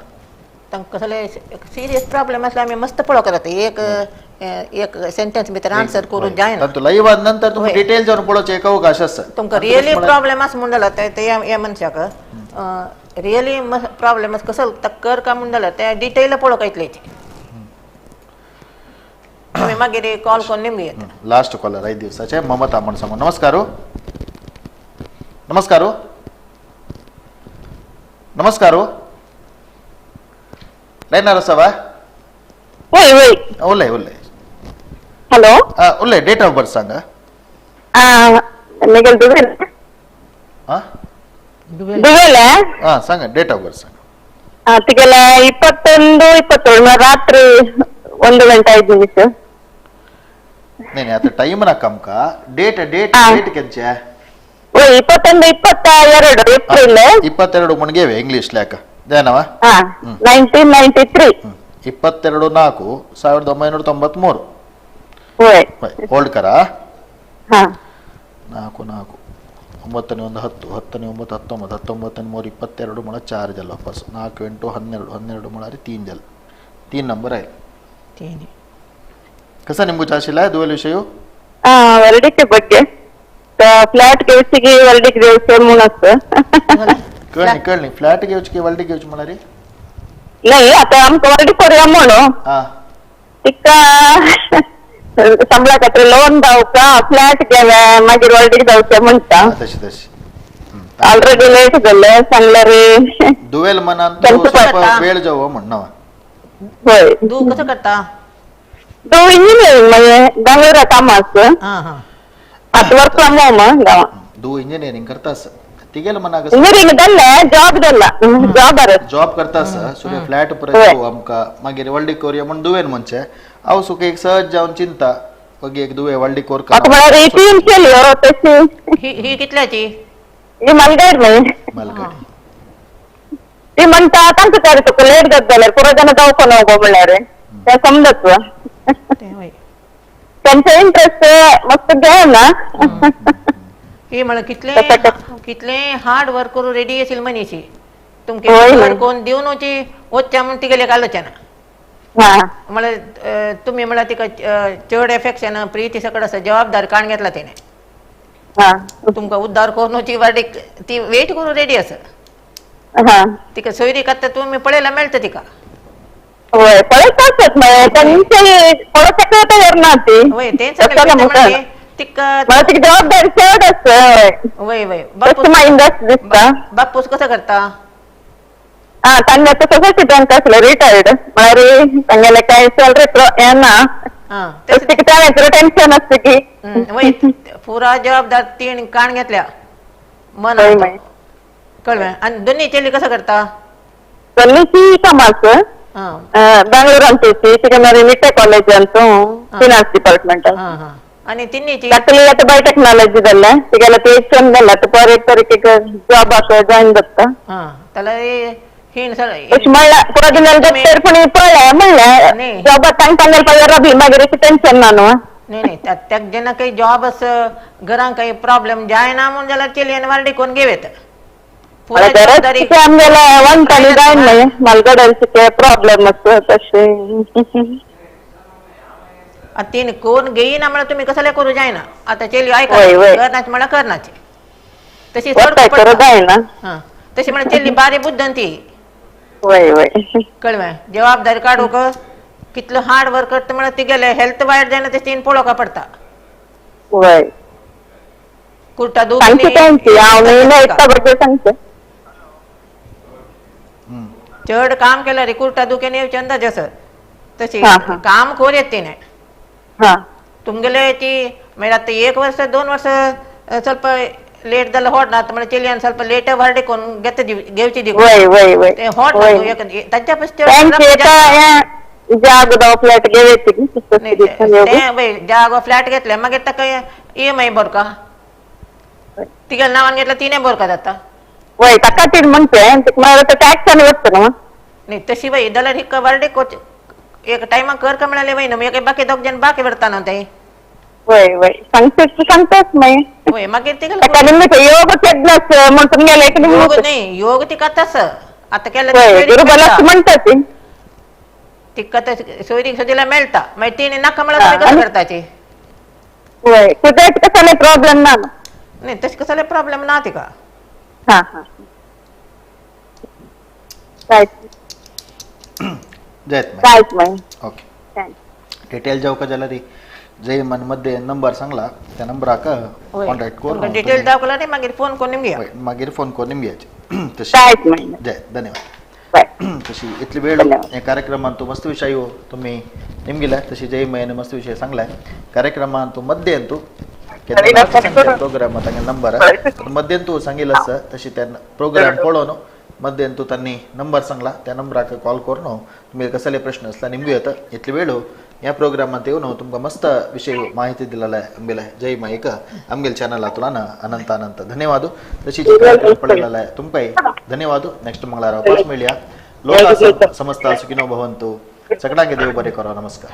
Speaker 2: तांकां कसले सिरियस प्रॉब्लेम असला आम्ही मस्त पळो करत एक सेंटेन्स भितर आन्सर करून जायना
Speaker 1: तो लाईव्ह नंतर तुम्ही डिटेल जाऊन पळोवचे एक अवकाश आसा
Speaker 2: तुमकां रियली प्रॉब्लेम आसा म्हणून जाल्यार ते या मनशाक रियली प्रॉब्लेम आसा कसं कर का म्हणून जाल्यार ते डिटेल पळोवंक येतलेची तुम्ही मागीर कॉल करून नेमगे येता
Speaker 1: लास्ट कॉलर 5 दिवसाचे ममता म्हणून सांगू नमस्कार लाईनार असावा
Speaker 4: वय वय
Speaker 1: उलय
Speaker 4: हॅलो
Speaker 1: उलय डेट ऑफ बर्थ सांगा
Speaker 4: मेघल दुबेल
Speaker 1: हा
Speaker 4: दुबेल
Speaker 1: हा सांगा डेट ऑफ बर्थ सांगा
Speaker 4: तिಗೆಲ್ಲ 21 27 ರಾತ್ರಿ 1 ಗಂಟೆ 5 ನಿಮಿಷ
Speaker 1: नाही आता टाइम नका आमका डेट केंचे
Speaker 4: वय 21 22 ಏಪ್ರಿಲ್
Speaker 1: 22 म्हणून घेवे इंग्लिश ल्याक जायनावा
Speaker 4: 1993
Speaker 1: 22/4/1993
Speaker 4: वय
Speaker 1: होल्ड करा
Speaker 4: हा
Speaker 1: 4 9 1 10 10 9 19 19 3 22 म्हणा 4 जल वापस 4 8 12 12 म्हणा 3 जल 3 नंबर आहे कसा निंबू चाशिला दुवेल विषय
Speaker 4: वर्डिके ಬಗ್ಗೆ फ्लॅट घेवची वर्डिक देवचे म्हणून असतं
Speaker 1: कळणी फ्लॅट घेवची की वर्डिक घेवची म्हणा रे
Speaker 4: नाही आता आमचं वर्डिक करूया म्हणून
Speaker 1: हा
Speaker 4: तिका संबळा खातीर लोन जावका फ्लॅट घेव्या मागीर वर्डिक जावचे म्हणटा
Speaker 1: तशी
Speaker 4: ऑलरेडी लेट जाले सांगला रे
Speaker 1: दुवेल मनान वेळ जावं म्हणणं
Speaker 4: होय
Speaker 2: तू कसं करता
Speaker 4: तो इंजिनिअरिंग म्हणजे बेंगलोर काम असतं
Speaker 2: हा हा
Speaker 4: आता वर्क फ्रॉम होम गावा
Speaker 1: दू इंजिनिअरिंग करतास तिगेल मना
Speaker 4: इंजिनिअरिंग दल्ले जॉब दल्ला जॉब अरे
Speaker 1: जॉब करतास सुरे फ्लॅट परत येऊ आमका मागीर वल्डी कोरया म्हण दुवेन म्हणचे हांव सुख एक सहज जावन चिंता वगी एक दुवे वल्डी कोर
Speaker 4: आता मला रेटीन केली हो तशी
Speaker 2: ही कितल्याची
Speaker 4: ही मलगाड नाही
Speaker 1: मलगडी
Speaker 4: ती म्हणता तांचं तरी तुका लेट जात जाल्यार पुरो जण जावको नको म्हणल्यार ते समजत
Speaker 2: ते होय.
Speaker 4: त्यांचा इंटरेस्ट मस्त घ्या ना
Speaker 2: ही म्हण कितले
Speaker 4: तसं
Speaker 2: कितले हार्ड वर्क करू रेडी येशील मनीशी तुमके
Speaker 4: होय.
Speaker 2: घर कोण दिवन वची वच्च्या म्हण तिगेले घालचे ना
Speaker 4: हा
Speaker 2: मला तुम्ही मला तिका चड एफेक्शन प्रीती सकड असं जबाबदार काण घेतला तिने
Speaker 4: हा
Speaker 2: तुमका उद्धार करूनची वाडी ती वेट करू रेडी असं
Speaker 4: हा
Speaker 2: तिका सोयरी करता तुम्ही पळेला मेळतं तिका
Speaker 4: होय पळत असत मग त्यांची थोडं सगळं करणार ती
Speaker 2: होय ते
Speaker 4: कशाला म्हणतात?
Speaker 2: तिका
Speaker 4: मला ती जबाबदारी शेवट असत
Speaker 2: वय वय
Speaker 4: तसं माइंड दिसता
Speaker 2: बापूस कसं करता
Speaker 4: हा त्यांना तर सोसायटी बँक असलं रिटायर्ड मला रे त्यांना काय सॅलरी यांना
Speaker 2: हा
Speaker 4: त्यावेळेस टेन्शन असतं की
Speaker 2: वय पुरा जबाबदार तीन काण घेतल्या मन
Speaker 4: होय माय
Speaker 2: कळव्या आणि दोन्ही चेली कसं करता
Speaker 4: ती कमास
Speaker 2: हा
Speaker 4: बेंगळूर आमची तिकडे मिटे कॉलेज अंतू ಫಿನಾನ್ಸ್ ಡಿಪಾರ್ಟ್ಮೆಂಟ್
Speaker 2: हा हा आणि तिन्हीची
Speaker 4: ಲಕ್ಕಲಿ ಅದು ಬಯೋಟೆಕ್ನಾಲಜಿ ದಲ್ಲ ಈಗೆಲ್ಲ ಪೇಷನ್ ದಲ್ಲ ಪರ್ ತರೀಕೆ ಜಾಬ್ ಆತ ಜಾಯಿನ್ ದತ್ತ
Speaker 2: हा त्याला हिण
Speaker 4: मळ्ळा पुरा दिनाला दप्तर पण पळ्या म्हणल्या
Speaker 2: नाही.
Speaker 4: जॉब तांग तांगेल पगार बी मागीर टेन्शन नानू
Speaker 2: नाही नाही त्या ज्यांना काही जॉब असं घरांक काही प्रॉब्लेम जाय ना म्हणून ज्याला चेली आणि वारडी कोण घेवेत पुरा जबाबदारी
Speaker 4: आमगेला वन ताली जाईन नाही मलगडचे प्रॉब्लेम असतो तसे
Speaker 2: तीन कोण घेईना मला तुम्ही कसाले करू जाय ना आता चेली ऐका
Speaker 4: होय, होय.
Speaker 2: करण्याची मला करण्याची तशी
Speaker 4: काय करू जाईना
Speaker 2: हा तशी मला चेली बारी बुद्धन ती
Speaker 4: वय वय
Speaker 2: कळवा जबाबदारी काढू क कितलं हार्ड वर्क करतं मला ती गेले हेल्थ वाईट जायना ते तीन पोळो का पडता
Speaker 4: वय
Speaker 2: कुर्ता दूध
Speaker 4: सांगते त्यांची आम्ही नाही बद्दल सांगते
Speaker 2: चढ काम केलं रे कुर्ता दुखेने चंदा जस तशी
Speaker 4: हा, हा.
Speaker 2: काम खोर येते नाही
Speaker 4: हा
Speaker 2: तुमगेले ती म्हणजे आता 1 वर्ष 2 वर्ष ಸ್ವಲ್ಪ ಲೇಟ್ ದಲ್ಲ ಹೊಡ್ ನಾತ मला ಚೆಲ್ಲಿ ಒಂದು ಸ್ವಲ್ಪ ಲೇಟ್ ಹೊರಡಿ कोण ಗೆತ್ತ ಗೆವಚಿ ದಿ
Speaker 4: वय वय वय
Speaker 2: ते ಹೊಡ್ ಯಾಕಂದ್ರೆ ತಚ್ಚ ಪಸ್ತೆ
Speaker 4: जाग दाव फ्लॅट घेते
Speaker 2: ते बाई जागो फ्लॅट घेतले मग येता काय EMI भर का तिघा नावान घेतलं तिने भर का जाता
Speaker 4: वय तक्का तीन म्हणते मला तर टॅक्स आणि वाटतं ना
Speaker 2: नाही तशी बाई दला हिक्का वरडे कोच एक टाइम कर का मिळाले बाई ना मग बाकी 2 जण बाकी भरताना ते
Speaker 4: वय वय सांगतेस नाही
Speaker 2: होय मग ते
Speaker 4: योग केडलंस म्हणून गेले की
Speaker 2: योग नाही योग ती कथाच आता केलं
Speaker 4: गुरुबलाच म्हणतात
Speaker 2: ती कथा सोयरी सजीला मिळता मग तिने नका मला तुम्ही कसं करताची
Speaker 4: वय तुझ्या कसा प्रॉब्लेम ना
Speaker 2: नाही तशी कसाले प्रॉब्लेम ना ते का
Speaker 4: हा हा काय
Speaker 1: जयत
Speaker 4: काय नाही
Speaker 1: ओके डिटेल जाऊ का झाला रे जय मन मध्ये नंबर सांगला त्या नंबराक कॉन्टॅक्ट करून
Speaker 2: डिटेल दाखवला नाही मागीर फोन कोण निमगे
Speaker 1: मागीर फोन करून निमग्याचे तशी
Speaker 4: काय नाही
Speaker 1: जय धन्यवाद
Speaker 4: बाय
Speaker 1: तशी इतली वेळ या कार्यक्रमात तो मस्त विषय हो तुम्ही निमगेला तशी जय मयने मस्त विषय सांगलाय कार्यक्रमात तो मध्ये तू प्रोग्राम नंबर मध्ये तू सांगितलं तशी त्या प्रोग्राम पळोवन मध्ये तू त्यांनी नंबर सांगला त्या नंबराक कॉल करून तुम्ही कसले प्रश्न असला निमगू येतं इतली वेळ या प्रोग्रामात येऊन तुमका मस्त विषय माहिती दिलेला आहे आमगेला जय माईक आमगेल चॅनल तुला ना अनंत अनंत धन्यवाद तशी पडलेला आहे तुमकाही धन्यवाद नेक्स्ट मंगळवार वापस मिळूया लोक समजता सुखिनो भवंतु सगळ्यांगे देव बरे करो नमस्कार